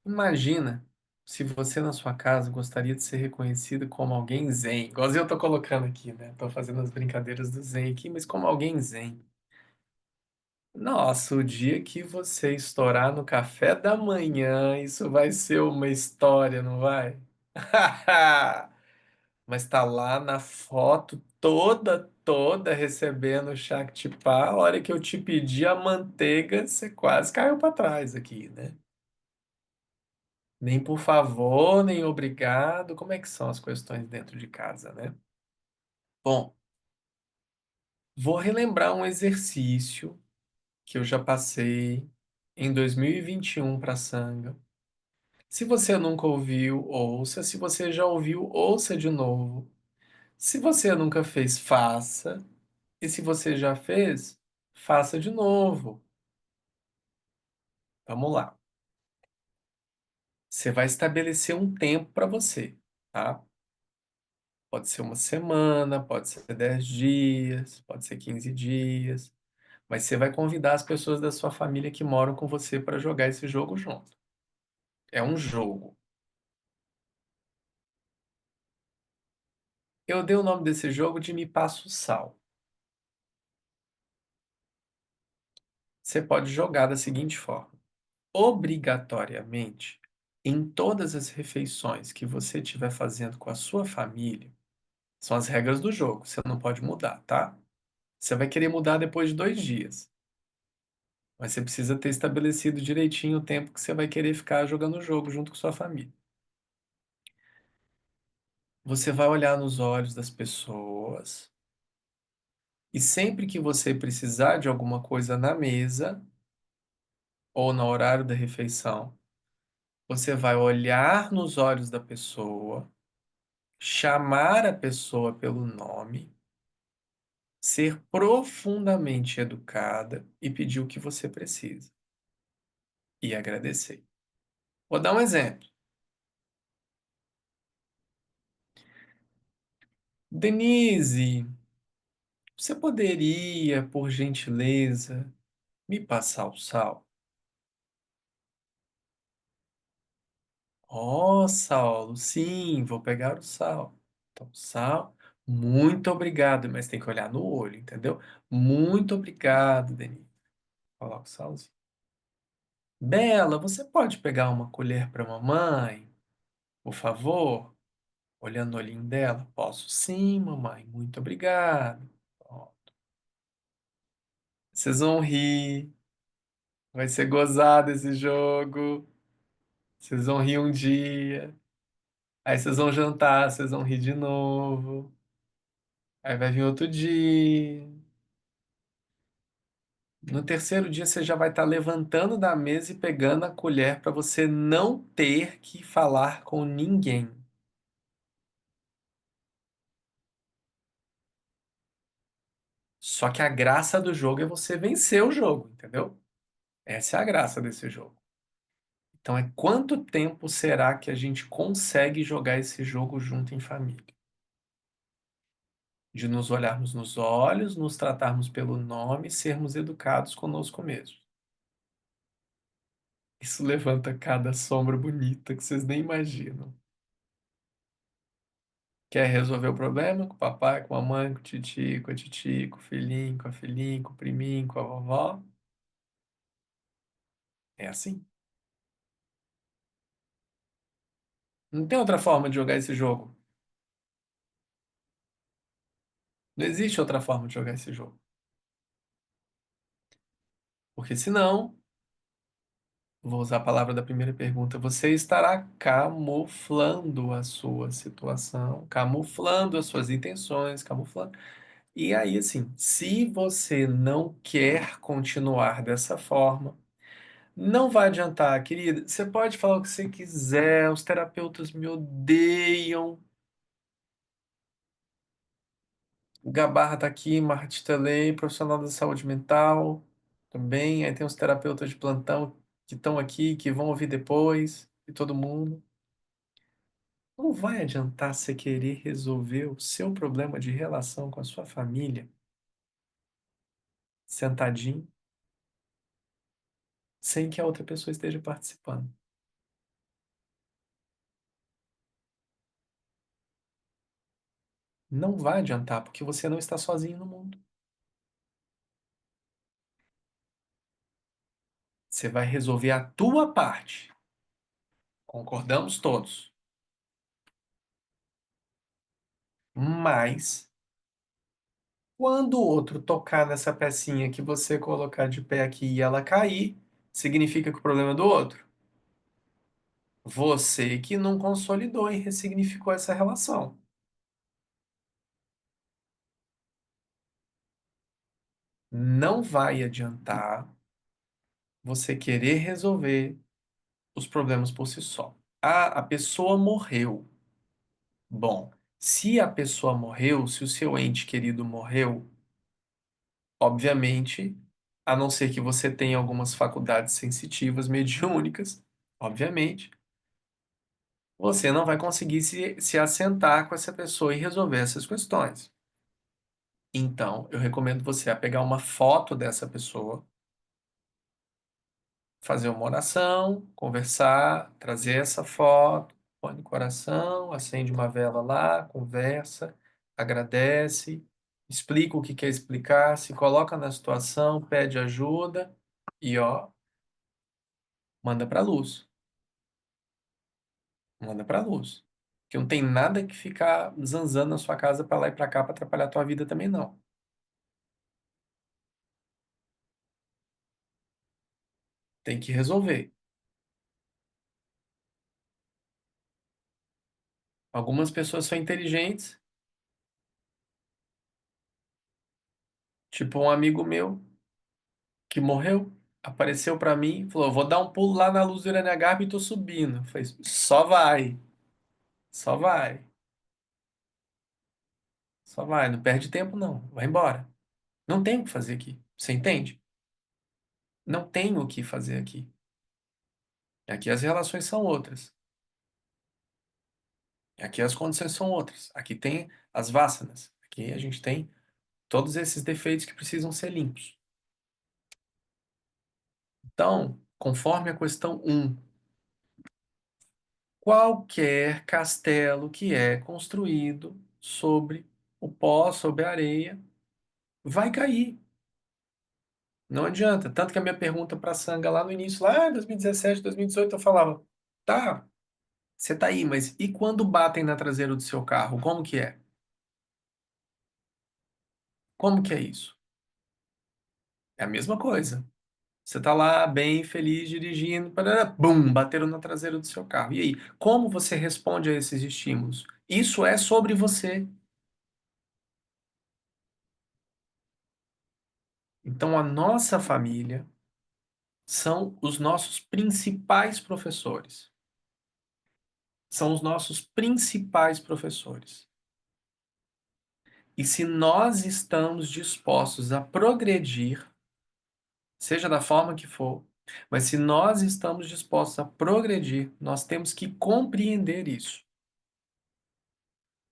Imagina se você na sua casa gostaria de ser reconhecido como alguém zen, igualzinho eu tô colocando aqui, né? Tô fazendo as brincadeiras do zen aqui, mas como alguém zen. Nossa, o dia que você estourar no café da manhã, isso vai ser uma história, não vai? Mas tá lá na foto toda recebendo o Shaktipa. A hora que eu te pedi a manteiga, você quase caiu para trás aqui, né? Nem por favor, nem obrigado. Como é que são as questões dentro de casa, né? Bom, vou relembrar um exercício que eu já passei em 2021 para Sangha. Se você nunca ouviu, ouça. Se você já ouviu, ouça de novo. Se você nunca fez, faça. E se você já fez, faça de novo. Vamos lá. Você vai estabelecer um tempo para você, tá? Pode ser uma semana, pode ser 10 dias, pode ser 15 dias. Mas você vai convidar as pessoas da sua família que moram com você para jogar esse jogo junto. É um jogo. Eu dei o nome desse jogo de Me Passa o Sal. Você pode jogar da seguinte forma: obrigatoriamente, em todas as refeições que você estiver fazendo com a sua família, são as regras do jogo, você não pode mudar, tá? Você vai querer mudar depois de 2 dias, mas você precisa ter estabelecido direitinho o tempo que você vai querer ficar jogando o jogo junto com sua família. Você vai olhar nos olhos das pessoas e sempre que você precisar de alguma coisa na mesa ou no horário da refeição, você vai olhar nos olhos da pessoa, chamar a pessoa pelo nome, ser profundamente educada e pedir o que você precisa. e agradecer. Vou dar um exemplo. Denise, você poderia, por gentileza, me passar o sal? Ó, Saulo, sim, vou pegar o sal. Então, sal, muito obrigado, mas tem que olhar no olho, entendeu? Muito obrigado, Denise. Coloca o salzinho. Bela, você pode pegar uma colher para mamãe, por favor? Olhando no olhinho dela. Posso sim, mamãe, muito obrigado. Ó, vocês vão rir, vai ser gozado esse jogo. Vocês vão rir um dia, aí vocês vão jantar, vocês vão rir de novo. Aí vai vir outro dia. No terceiro dia você já vai estar levantando da mesa e pegando a colher para você não ter que falar com ninguém. Só que a graça do jogo é você vencer o jogo, entendeu? Essa é a graça desse jogo. Então é quanto tempo será que a gente consegue jogar esse jogo junto em família? De nos olharmos nos olhos, nos tratarmos pelo nome, sermos educados conosco mesmos. Isso levanta cada sombra bonita que vocês nem imaginam. Quer resolver o problema com o papai, com a mãe, com o titi, com a titi, com o filhinho, com a filhinha, com o priminho, com a vovó? É assim. Não tem outra forma de jogar esse jogo. Não existe outra forma de jogar esse jogo. Porque senão, vou usar a palavra da primeira pergunta, você estará camuflando a sua situação, camuflando as suas intenções, camuflando. E aí, assim, se você não quer continuar dessa forma, não vai adiantar, querida. Você pode falar o que você quiser, os terapeutas me odeiam. O Gabarra tá aqui, Marta Telei, profissional da saúde mental também. Aí tem os terapeutas de plantão que estão aqui, que vão ouvir depois, e todo mundo. Não vai adiantar você querer resolver o seu problema de relação com a sua família sentadinho, sem que a outra pessoa esteja participando. Não vai adiantar, porque você não está sozinho no mundo. Você vai resolver a tua parte. Concordamos todos. Mas, quando o outro tocar nessa pecinha que você colocar de pé aqui e ela cair, significa que o problema é do outro. Você que não consolidou e ressignificou essa relação. Não vai adiantar você querer resolver os problemas por si só. Ah, a pessoa morreu. Bom, se a pessoa morreu, se o seu ente querido morreu, obviamente, a não ser que você tenha algumas faculdades sensitivas mediúnicas, obviamente, você não vai conseguir se assentar com essa pessoa e resolver essas questões. Então, eu recomendo você a pegar uma foto dessa pessoa, fazer uma oração, conversar, trazer essa foto, põe no coração, acende uma vela lá, conversa, agradece, explica o que quer explicar, se coloca na situação, pede ajuda e ó, manda para luz. Manda para luz. Que não tem nada que ficar zanzando na sua casa para lá e para cá para atrapalhar a tua vida também não. Tem que resolver. Algumas pessoas são inteligentes, tipo um amigo meu que morreu, apareceu para mim, e falou: "Vou dar um pulo lá na luz do Iranegarbe e tô subindo". Eu falei: "Só vai. Só vai. Só vai, não perde tempo não. Vai embora. Não tem o que fazer aqui. Você entende? Não tem o que fazer aqui. Aqui as relações são outras. Aqui as condições são outras. Aqui tem as vássanas. Aqui a gente tem todos esses defeitos que precisam ser limpos. Então, conforme a questão 1, qualquer castelo que é construído sobre o pó, sobre a areia, vai cair. Não adianta. Tanto que a minha pergunta para a Sanga lá no início, lá em 2017, 2018, eu falava: tá, você tá aí, mas e quando batem na traseira do seu carro? Como que é? Como que é isso? É a mesma coisa. Você tá lá, bem, feliz, dirigindo, parará, bum, bateram na traseira do seu carro. E aí, como você responde a esses estímulos? Isso é sobre você. Então, a nossa família são os nossos principais professores. São os nossos principais professores. E se nós estamos dispostos a progredir, seja da forma que for, mas se nós estamos dispostos a progredir, nós temos que compreender isso.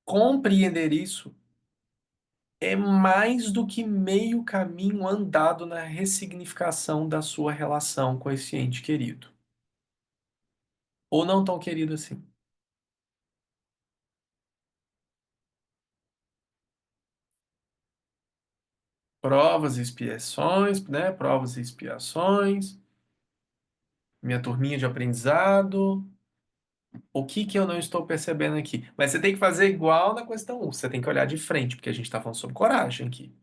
Compreender isso é mais do que meio caminho andado na ressignificação da sua relação com esse ente querido. Ou não tão querido assim. Provas e expiações, né? Provas e expiações, minha turminha de aprendizado. O que que eu não estou percebendo aqui? Mas você tem que fazer igual na questão 1. Você tem que olhar de frente, porque a gente está falando sobre coragem aqui.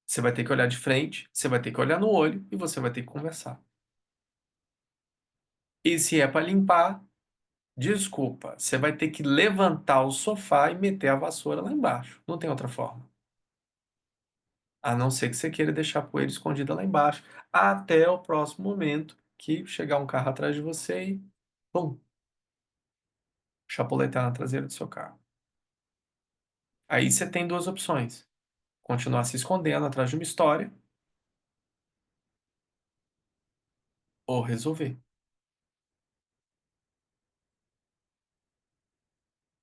Você vai ter que olhar de frente, você vai ter que olhar no olho e você vai ter que conversar. E se é para limpar, desculpa, você vai ter que levantar o sofá e meter a vassoura lá embaixo. Não tem outra forma. A não ser que você queira deixar a poeira escondida lá embaixo, até o próximo momento que chegar um carro atrás de você e, pum, chapuletar na traseira do seu carro. Aí você tem duas opções: continuar se escondendo atrás de uma história ou resolver.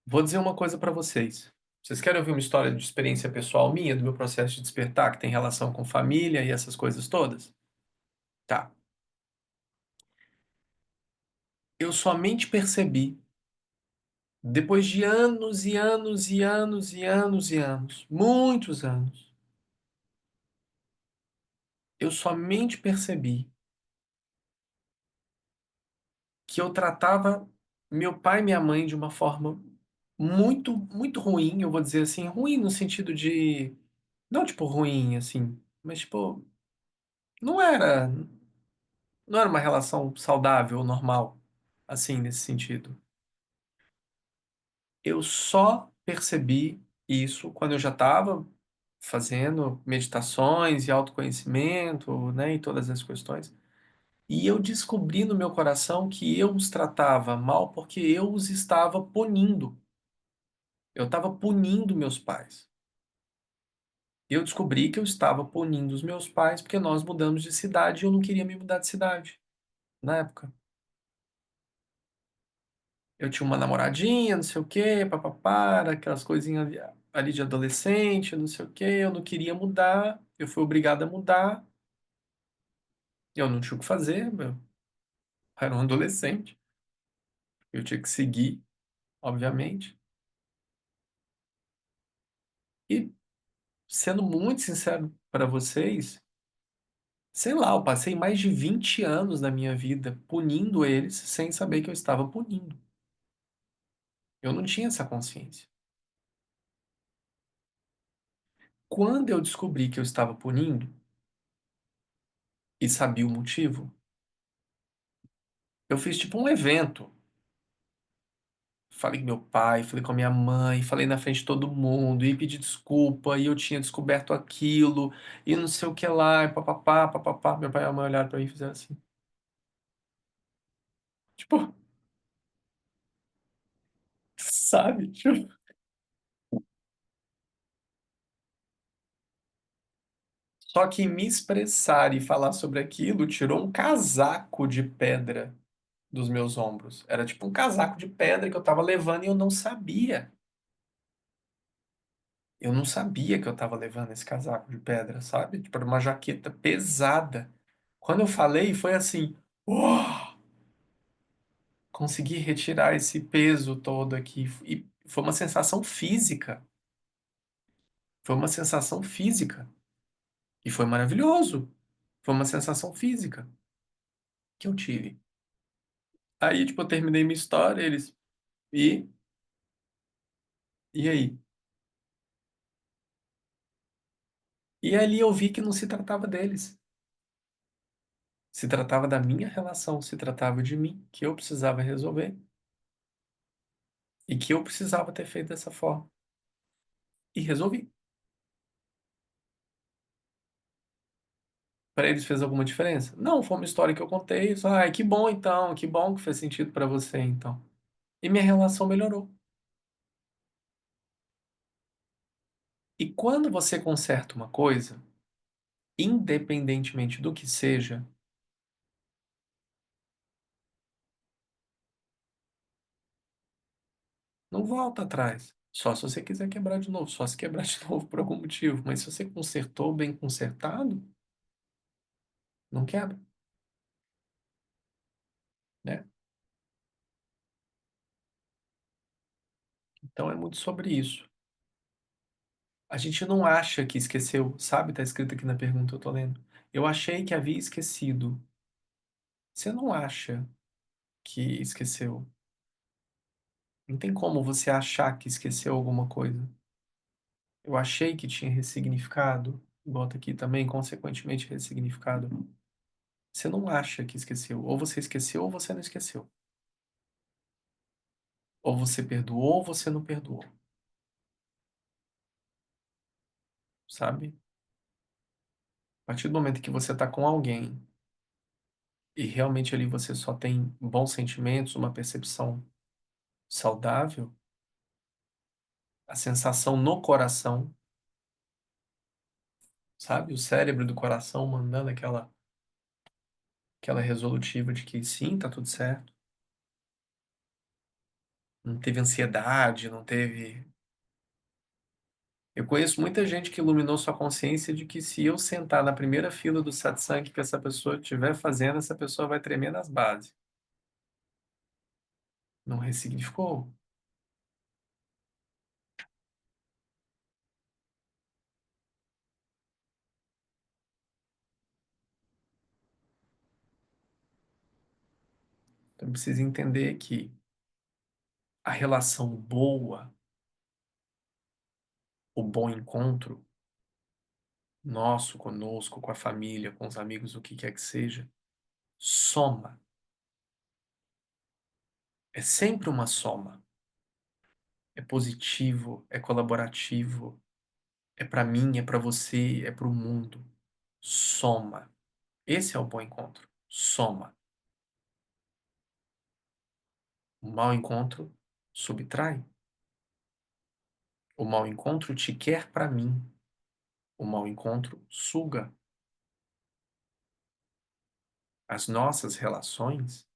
Vou dizer uma coisa para vocês. Vocês querem ouvir uma história de experiência pessoal minha, do meu processo de despertar, que tem relação com família e essas coisas todas? Tá. Eu somente percebi, depois de anos e anos e anos e anos e anos, muitos anos, eu somente percebi que eu tratava meu pai e minha mãe de uma forma muito, muito ruim, eu vou dizer assim, ruim no sentido de, não tipo ruim assim, mas tipo, não era, não era uma relação saudável, normal, assim, nesse sentido. Eu só percebi isso quando eu já estava fazendo meditações e autoconhecimento, né, e todas as questões. E eu descobri no meu coração que eu os tratava mal porque eu os estava punindo. Eu estava punindo meus pais. Eu descobri que eu estava punindo os meus pais porque nós mudamos de cidade e eu não queria me mudar de cidade na época. Eu tinha uma namoradinha, não sei o quê, papapá, aquelas coisinhas ali de adolescente, não sei o quê. Eu não queria mudar, eu fui obrigado a mudar. Eu não tinha o que fazer, meu. Eu era um adolescente. Eu tinha que seguir, obviamente. E, sendo muito sincero para vocês, sei lá, eu passei mais de 20 anos da minha vida punindo eles sem saber que eu estava punindo. Eu não tinha essa consciência. Quando eu descobri que eu estava punindo e sabia o motivo, eu fiz tipo um evento. Falei com meu pai, falei com a minha mãe, falei na frente de todo mundo, e pedi desculpa, e eu tinha descoberto aquilo, e não sei o que lá, e papapá, papapá. Meu pai e a mãe olharam pra mim e fizeram assim. Tipo, sabe? Tipo, só que me expressar e falar sobre aquilo tirou um casaco de pedra dos meus ombros. Era tipo um casaco de pedra que eu tava levando e eu não sabia. Eu não sabia que eu tava levando esse casaco de pedra, sabe? Tipo, era uma jaqueta pesada. Quando eu falei, foi assim, uau! Consegui retirar esse peso todo aqui. E foi uma sensação física. Foi uma sensação física. E foi maravilhoso. Foi uma sensação física que eu tive. Aí, tipo, eu terminei minha história, eles. E? E aí? E ali eu vi que não se tratava deles. Se tratava da minha relação, se tratava de mim, que eu precisava resolver e que eu precisava ter feito dessa forma. E resolvi. Para eles fez alguma diferença? Não, foi uma história que eu contei. Só, ai, que bom então, que bom que fez sentido para você então. E minha relação melhorou. E quando você conserta uma coisa, independentemente do que seja, não volta atrás. Só se você quiser quebrar de novo, só se quebrar de novo por algum motivo. Mas se você consertou bem consertado, não quebra, né? Então é muito sobre isso. A gente não acha que esqueceu, sabe? Tá escrito aqui na pergunta, eu tô lendo. Eu achei que havia esquecido. Você não acha que esqueceu. Não tem como você achar que esqueceu alguma coisa. Eu achei que tinha ressignificado, bota aqui também, consequentemente ressignificado. Você não acha que esqueceu. Ou você esqueceu ou você não esqueceu. Ou você perdoou ou você não perdoou, sabe? A partir do momento que você tá com alguém e realmente ali você só tem bons sentimentos, uma percepção saudável, a sensação no coração, sabe? O cérebro do coração mandando aquela resolutiva de que sim, tá tudo certo. Não teve ansiedade, não teve. Eu conheço muita gente que iluminou sua consciência de que se eu sentar na primeira fila do satsang que essa pessoa estiver fazendo, essa pessoa vai tremer nas bases. Não ressignificou. Então precisa entender que a relação boa, o bom encontro nosso conosco, com a família, com os amigos, o que quer que seja, soma. É sempre uma soma. É positivo, é colaborativo, é para mim, é para você, é para o mundo. Soma. Esse é o bom encontro. Soma. O mau encontro subtrai. O mau encontro te quer para mim. O mau encontro suga. As nossas relações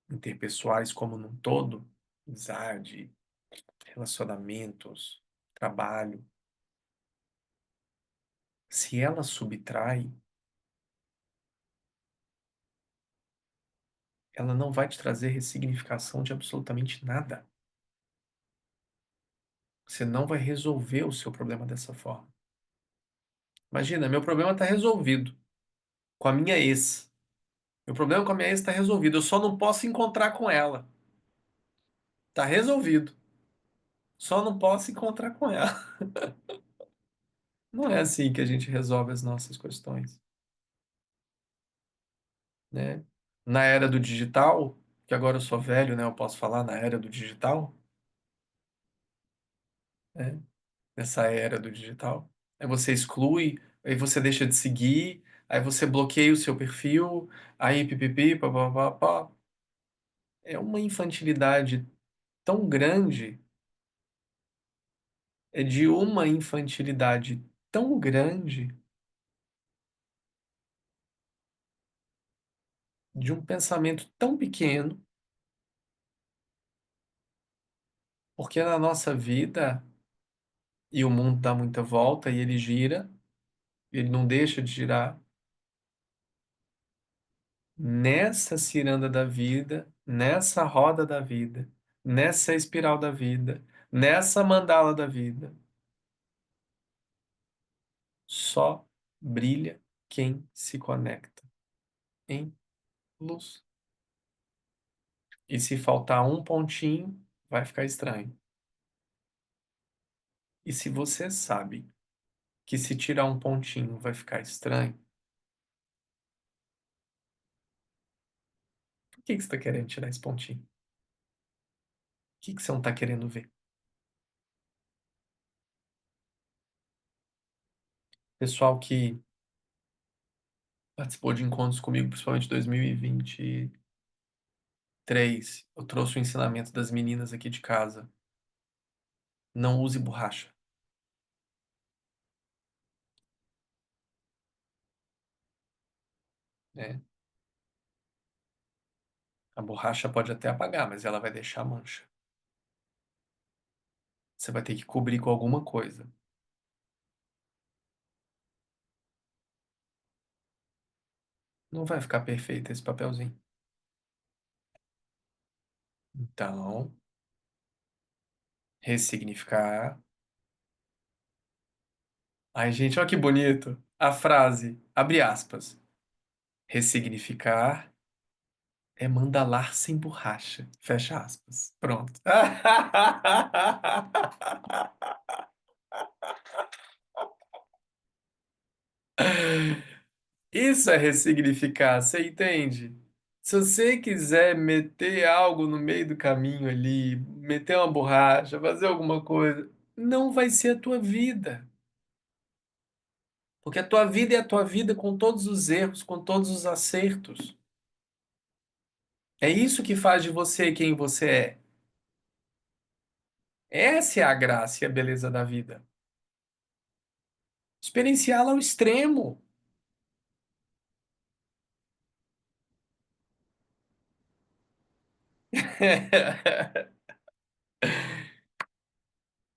interpessoais como num todo, amizade, relacionamentos, trabalho, se ela subtrai, ela não vai te trazer ressignificação de absolutamente nada. Você não vai resolver o seu problema dessa forma. Imagina, meu problema está resolvido com a minha ex. Meu problema com a minha ex está resolvido. Eu só não posso encontrar com ela. Está resolvido. Só não posso encontrar com ela. Não é assim que a gente resolve as nossas questões, né? Na era do digital, que agora eu sou velho, né? Eu posso falar na era do digital, né? Nessa era do digital. Aí você exclui, aí você deixa de seguir, aí você bloqueia o seu perfil, aí pipipi, papapá. É uma infantilidade tão grande, é de uma infantilidade tão grande de um pensamento tão pequeno, porque na nossa vida, e o mundo dá muita volta e ele gira, ele não deixa de girar, nessa ciranda da vida, nessa roda da vida, nessa espiral da vida, nessa mandala da vida, só brilha quem se conecta em luz. E se faltar um pontinho, vai ficar estranho. E se você sabe que se tirar um pontinho vai ficar estranho, por que que você está querendo tirar esse pontinho? O que que você não está querendo ver? Pessoal que participou de encontros comigo, principalmente em 2023, eu trouxe o ensinamento das meninas aqui de casa. Não use borracha, né? A borracha pode até apagar, mas ela vai deixar mancha. Você vai ter que cobrir com alguma coisa. Não vai ficar perfeito esse papelzinho. Então, ressignificar. Ai, gente, olha que bonito. A frase, abre aspas. Ressignificar é mandalar sem borracha. Fecha aspas. Pronto. Isso é ressignificar, você entende? Se você quiser meter algo no meio do caminho ali, meter uma borracha, fazer alguma coisa, não vai ser a tua vida. Porque a tua vida é a tua vida com todos os erros, com todos os acertos. É isso que faz de você quem você é. Essa é a graça e a beleza da vida. Experienciá-la ao extremo.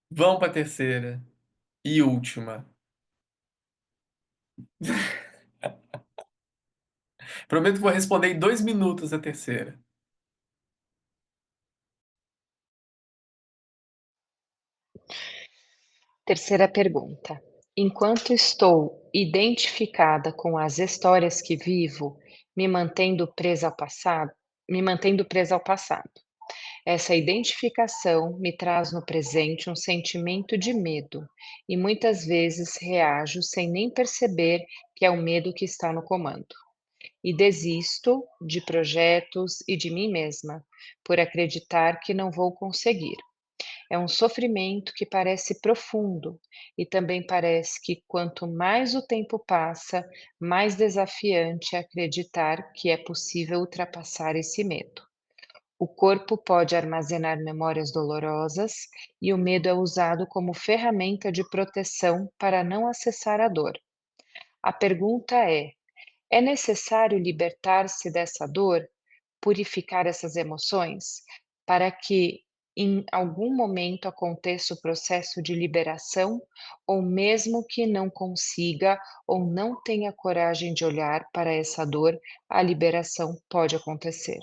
Vamos para a terceira e última. Prometo que vou responder em 2 minutos a terceira. Terceira pergunta. Enquanto estou identificada com as histórias que vivo, me mantendo presa ao passado, me mantendo presa ao passado. Essa identificação me traz no presente um sentimento de medo e muitas vezes reajo sem nem perceber que é o medo que está no comando. E desisto de projetos e de mim mesma por acreditar que não vou conseguir. É um sofrimento que parece profundo e também parece que quanto mais o tempo passa, mais desafiante é acreditar que é possível ultrapassar esse medo. O corpo pode armazenar memórias dolorosas e o medo é usado como ferramenta de proteção para não acessar a dor. A pergunta é necessário libertar-se dessa dor, purificar essas emoções, para que em algum momento aconteça o processo de liberação, ou mesmo que não consiga ou não tenha coragem de olhar para essa dor, a liberação pode acontecer.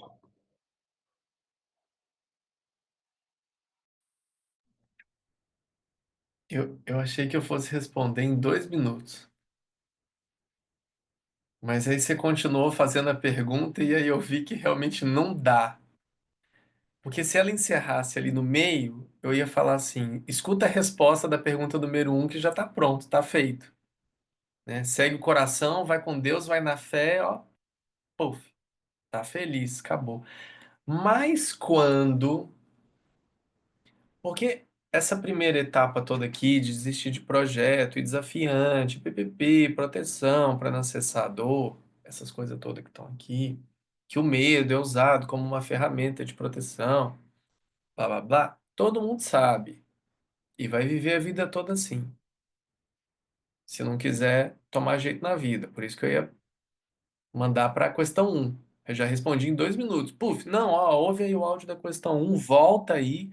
Eu achei que eu fosse responder em 2 minutos. Mas aí você continuou fazendo a pergunta e aí eu vi que realmente não dá. Porque se ela encerrasse ali no meio, eu ia falar assim: escuta a resposta da pergunta número 1 que já está pronto, está feito. Né? Segue o coração, vai com Deus, vai na fé, ó, puf, tá feliz, acabou. Mas quando. Porque essa primeira etapa toda aqui, de desistir de projeto, e desafiante, PPP, proteção para não acessar a dor, essas coisas todas que estão aqui, que o medo é usado como uma ferramenta de proteção, blá blá blá, todo mundo sabe. E vai viver a vida toda assim, se não quiser tomar jeito na vida. Por isso que eu ia mandar para a questão 1. Eu já respondi em 2 minutos. Puf, não, ó, ouve aí o áudio da questão um, volta aí,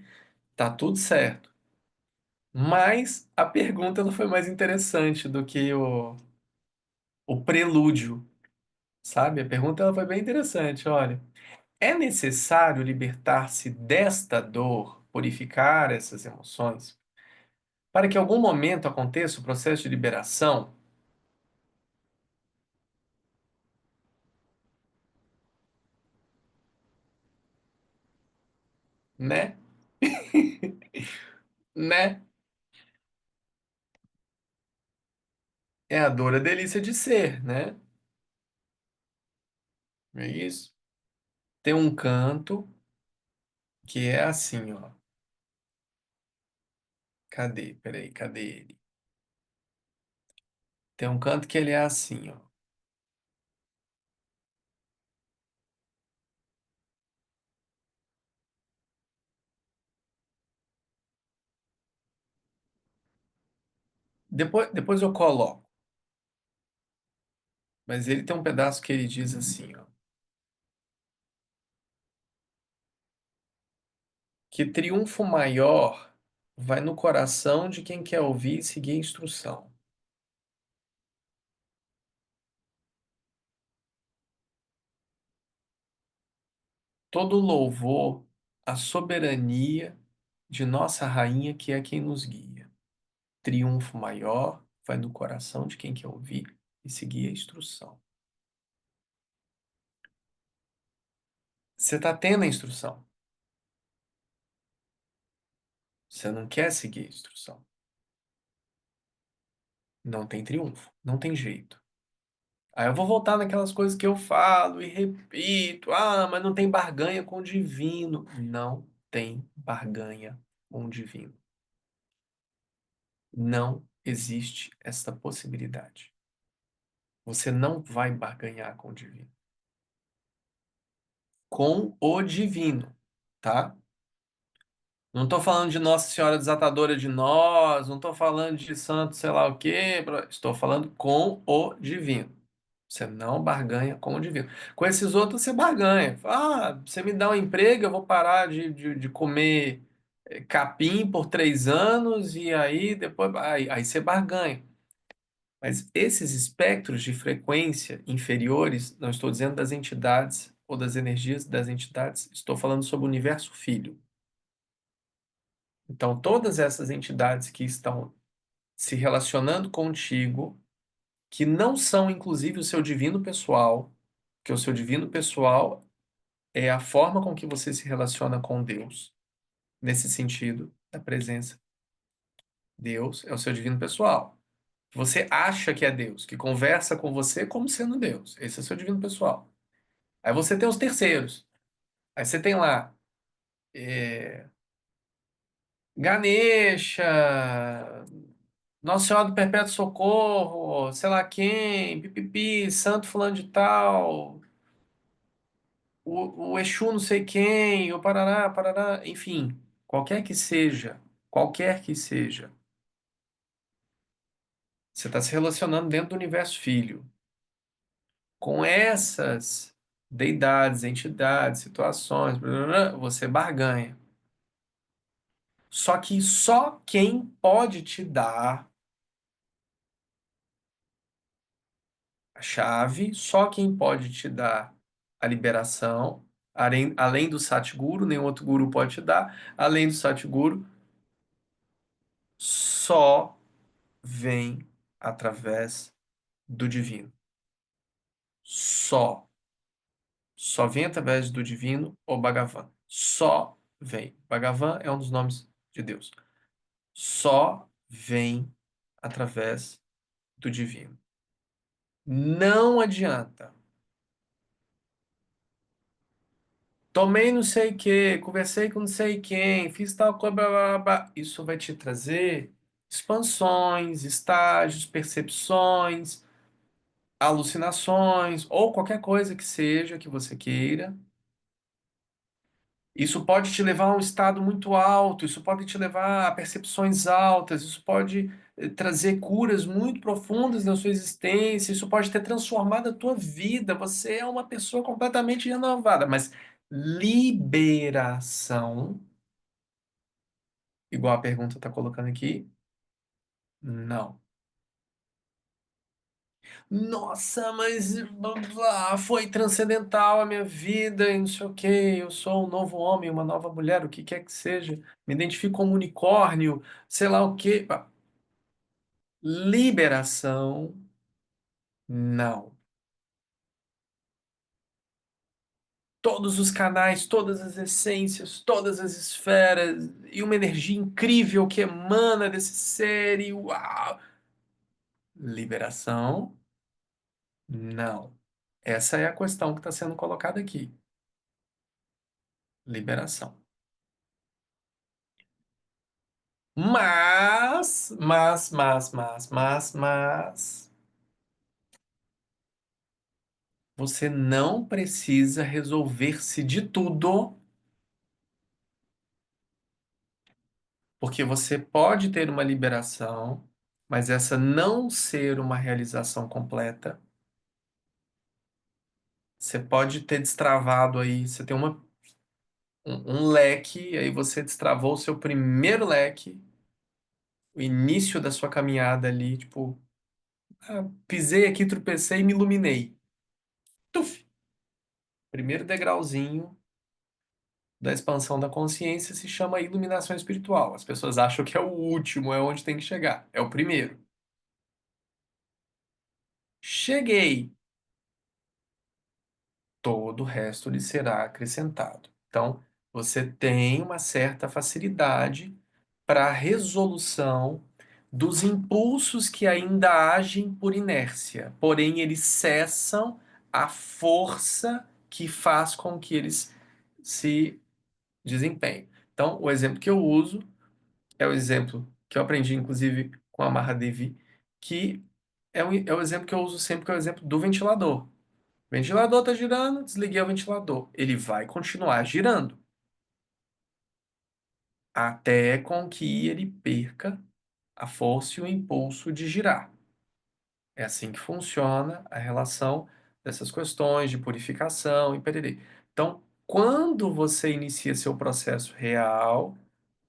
tá tudo certo. Mas a pergunta ela foi mais interessante do que o prelúdio, sabe? A pergunta ela foi bem interessante. Olha, é necessário libertar-se desta dor, purificar essas emoções, para que em algum momento aconteça o processo de liberação, né? Né? É a dor, a delícia de ser, né? É isso. Tem um canto que é assim, ó. Cadê? Peraí, cadê ele? Tem um canto que ele é assim, ó. Depois eu coloco. Mas ele tem um pedaço que ele diz assim, ó. Que triunfo maior vai no coração de quem quer ouvir e seguir a instrução. Todo louvor à soberania de nossa rainha, que é quem nos guia. Triunfo maior vai no coração de quem quer ouvir e seguir a instrução. Você está tendo a instrução. Você não quer seguir a instrução. Não tem triunfo, não tem jeito. Aí eu vou voltar naquelas coisas que eu falo e repito. Ah, mas não tem barganha com o divino. Não tem barganha com o divino. Não existe essa possibilidade. Você não vai barganhar com o divino. Com o divino, tá? Não estou falando de Nossa Senhora Desatadora de Nós, não estou falando de santo sei lá o quê, estou falando com o divino. Você não barganha com o divino. Com esses outros você barganha. Ah, você me dá um emprego, eu vou parar de comer capim por 3 anos e aí depois aí você barganha. Mas esses espectros de frequência inferiores, não estou dizendo das entidades ou das energias das entidades, estou falando sobre o universo filho. Então, todas essas entidades que estão se relacionando contigo, que não são inclusive o seu divino pessoal, que o seu divino pessoal é a forma com que você se relaciona com Deus, nesse sentido, da presença. Deus é o seu divino pessoal. Você acha que é Deus, que conversa com você como sendo Deus. Esse é o seu divino pessoal. Aí você tem os terceiros. Aí você tem lá Ganesha, Nossa Senhora do Perpétuo Socorro, sei lá quem, pipipi, Santo Fulano de Tal, o Exu não sei quem, o Parará, Parará, enfim, qualquer que seja, você está se relacionando dentro do universo filho. Com essas deidades, entidades, situações, blá, blá, blá, você barganha. Só que só quem pode te dar a chave, só quem pode te dar a liberação, além do Satguru, nenhum outro guru pode te dar, além do Satguru, só vem através do divino. Só. Só vem através do divino ou Bhagavan. Só vem. Bhagavan é um dos nomes de Deus. Só vem através do divino. Não adianta. Tomei não sei o que, conversei com não sei quem, fiz tal coisa, blá, blá, blá. Isso vai te trazer expansões, estágios, percepções, alucinações, ou qualquer coisa que seja que você queira. Isso pode te levar a um estado muito alto, isso pode te levar a percepções altas, isso pode trazer curas muito profundas na sua existência, isso pode ter transformado a tua vida. Você é uma pessoa completamente renovada, mas liberação, igual a pergunta está colocando aqui, não. Nossa, mas foi transcendental a minha vida e não sei o quê. Eu sou um novo homem, uma nova mulher, o que quer que seja. Me identifico como unicórnio, sei lá o quê. Liberação, não. Todos os canais, todas as essências, todas as esferas e uma energia incrível que emana desse ser e uau. Liberação, não. Essa é a questão que está sendo colocada aqui. Liberação. Mas, você não precisa resolver-se de tudo, porque você pode ter uma liberação, mas essa não ser uma realização completa. Você pode ter destravado aí, você tem um leque, aí você destravou o seu primeiro leque, o início da sua caminhada ali, tipo, pisei aqui, tropecei e me iluminei. Tuf! Primeiro degrauzinho da expansão da consciência se chama iluminação espiritual. As pessoas acham que é o último, é onde tem que chegar. É o primeiro. Cheguei, todo o resto lhe será acrescentado. Então, você tem uma certa facilidade para a resolução dos impulsos que ainda agem por inércia, porém eles cessam a força que faz com que eles se desempenhem. Então, o exemplo que eu uso é o exemplo que eu aprendi, inclusive, com a Mahadevi, que é o exemplo que eu uso sempre, que é o exemplo do ventilador. O ventilador está girando, desliguei o ventilador. Ele vai continuar girando até com que ele perca a força e o impulso de girar. É assim que funciona a relação dessas questões de purificação e perere. Então, quando você inicia seu processo real,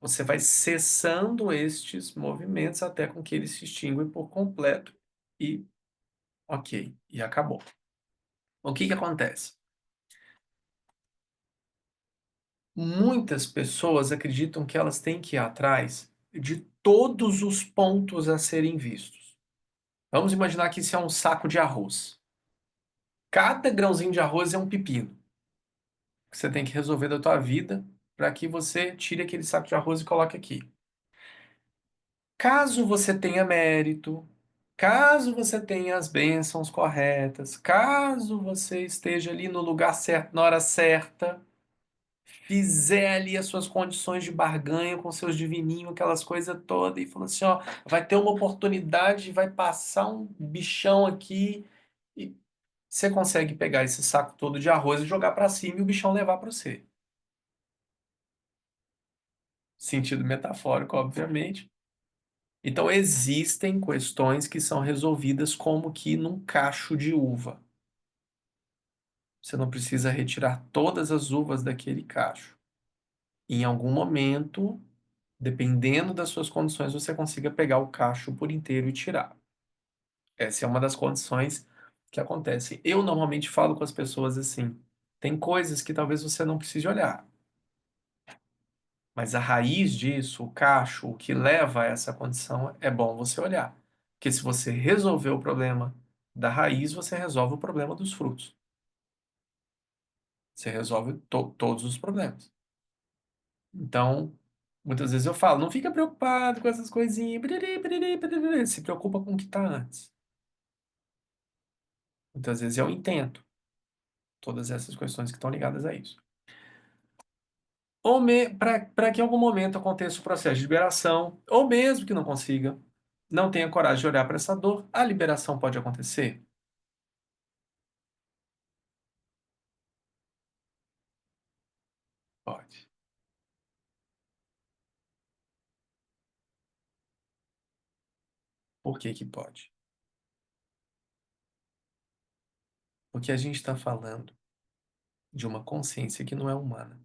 você vai cessando estes movimentos até com que eles se extinguem por completo e ok, e acabou. O que que acontece? Muitas pessoas acreditam que elas têm que ir atrás de todos os pontos a serem vistos. Vamos imaginar que isso é um saco de arroz. Cada grãozinho de arroz é um pepino que você tem que resolver da tua vida para que você tire aquele saco de arroz e coloque aqui. Caso você tenha mérito, caso você tenha as bênçãos corretas, caso você esteja ali no lugar certo, na hora certa, fizer ali as suas condições de barganha com seus divininhos, aquelas coisas todas, e falou assim, ó, vai ter uma oportunidade, vai passar um bichão aqui, e você consegue pegar esse saco todo de arroz e jogar para cima e o bichão levar para você. Sentido metafórico, obviamente. Então, existem questões que são resolvidas como que num cacho de uva. Você não precisa retirar todas as uvas daquele cacho. Em algum momento, dependendo das suas condições, você consiga pegar o cacho por inteiro e tirar. Essa é uma das condições que acontecem. Eu normalmente falo com as pessoas assim: tem coisas que talvez você não precise olhar, mas a raiz disso, o cacho, o que leva a essa condição, é bom você olhar. Porque se você resolver o problema da raiz, você resolve o problema dos frutos. Você resolve todos os problemas. Então, muitas vezes eu falo, não fica preocupado com essas coisinhas, piriri, piriri, piriri, se preocupa com o que está antes. Muitas vezes eu entendo todas essas questões que estão ligadas a isso. Ou para que em algum momento aconteça o processo de liberação, ou mesmo que não consiga, não tenha coragem de olhar para essa dor, a liberação pode acontecer? Pode. Por que que pode? Porque a gente está falando de uma consciência que não é humana,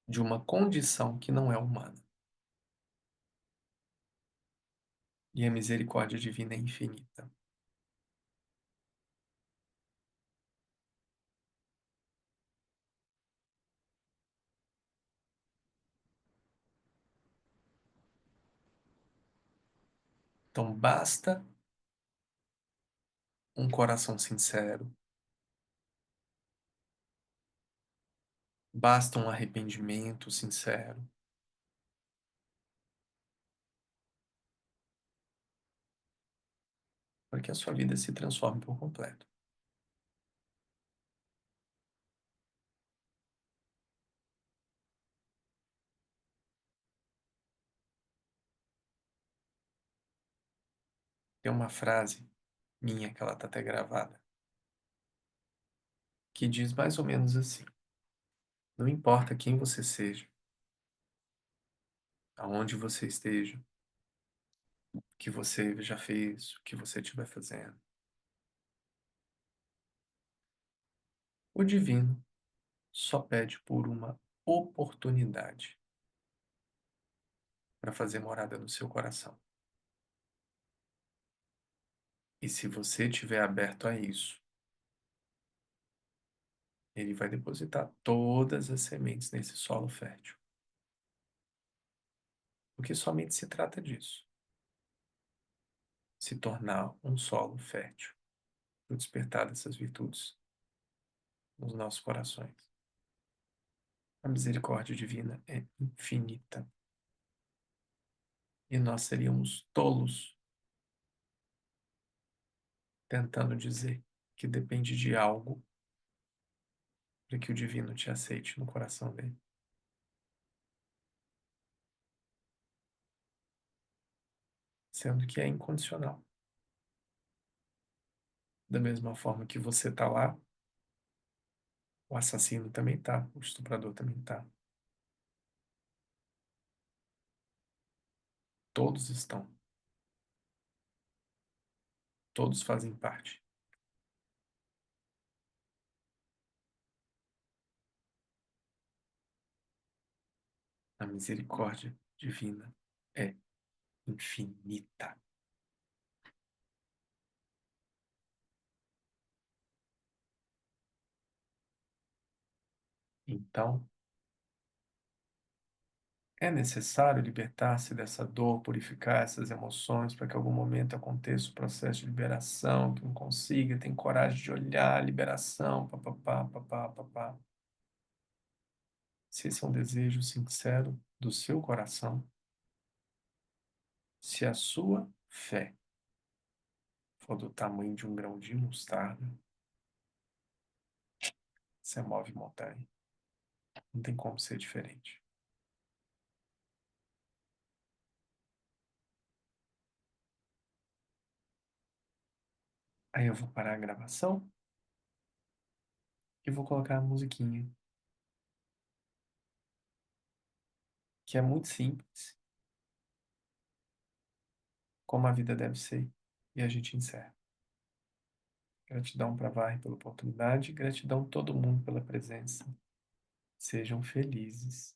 de uma condição que não é humana. E a misericórdia divina é infinita. Então basta um coração sincero, basta um arrependimento sincero, para que a sua vida se transforme por completo. Tem uma frase minha que ela está até gravada, que diz mais ou menos assim: não importa quem você seja, aonde você esteja, o que você já fez, o que você estiver fazendo, o divino só pede por uma oportunidade para fazer morada no seu coração. E se você estiver aberto a isso, ele vai depositar todas as sementes nesse solo fértil. Porque somente se trata disso, se tornar um solo fértil para o despertar dessas virtudes nos nossos corações. A misericórdia divina é infinita. E nós seríamos tolos tentando dizer que depende de algo para que o divino te aceite no coração dele. Sendo que é incondicional. Da mesma forma que você está lá, o assassino também está, o estuprador também está. Todos estão. Todos fazem parte. A misericórdia divina é infinita. Então, é necessário libertar-se dessa dor, purificar essas emoções para que em algum momento aconteça o processo de liberação, que não consiga, tem coragem de olhar a liberação, papapá, papá, papá. Se esse é um desejo sincero do seu coração, se a sua fé for do tamanho de um grão de mostarda, você move montanha. Não tem como ser diferente. Aí eu vou parar a gravação e vou colocar a musiquinha, que é muito simples, como a vida deve ser, e a gente encerra. Gratidão para Vai pela oportunidade, gratidão a todo mundo pela presença. Sejam felizes.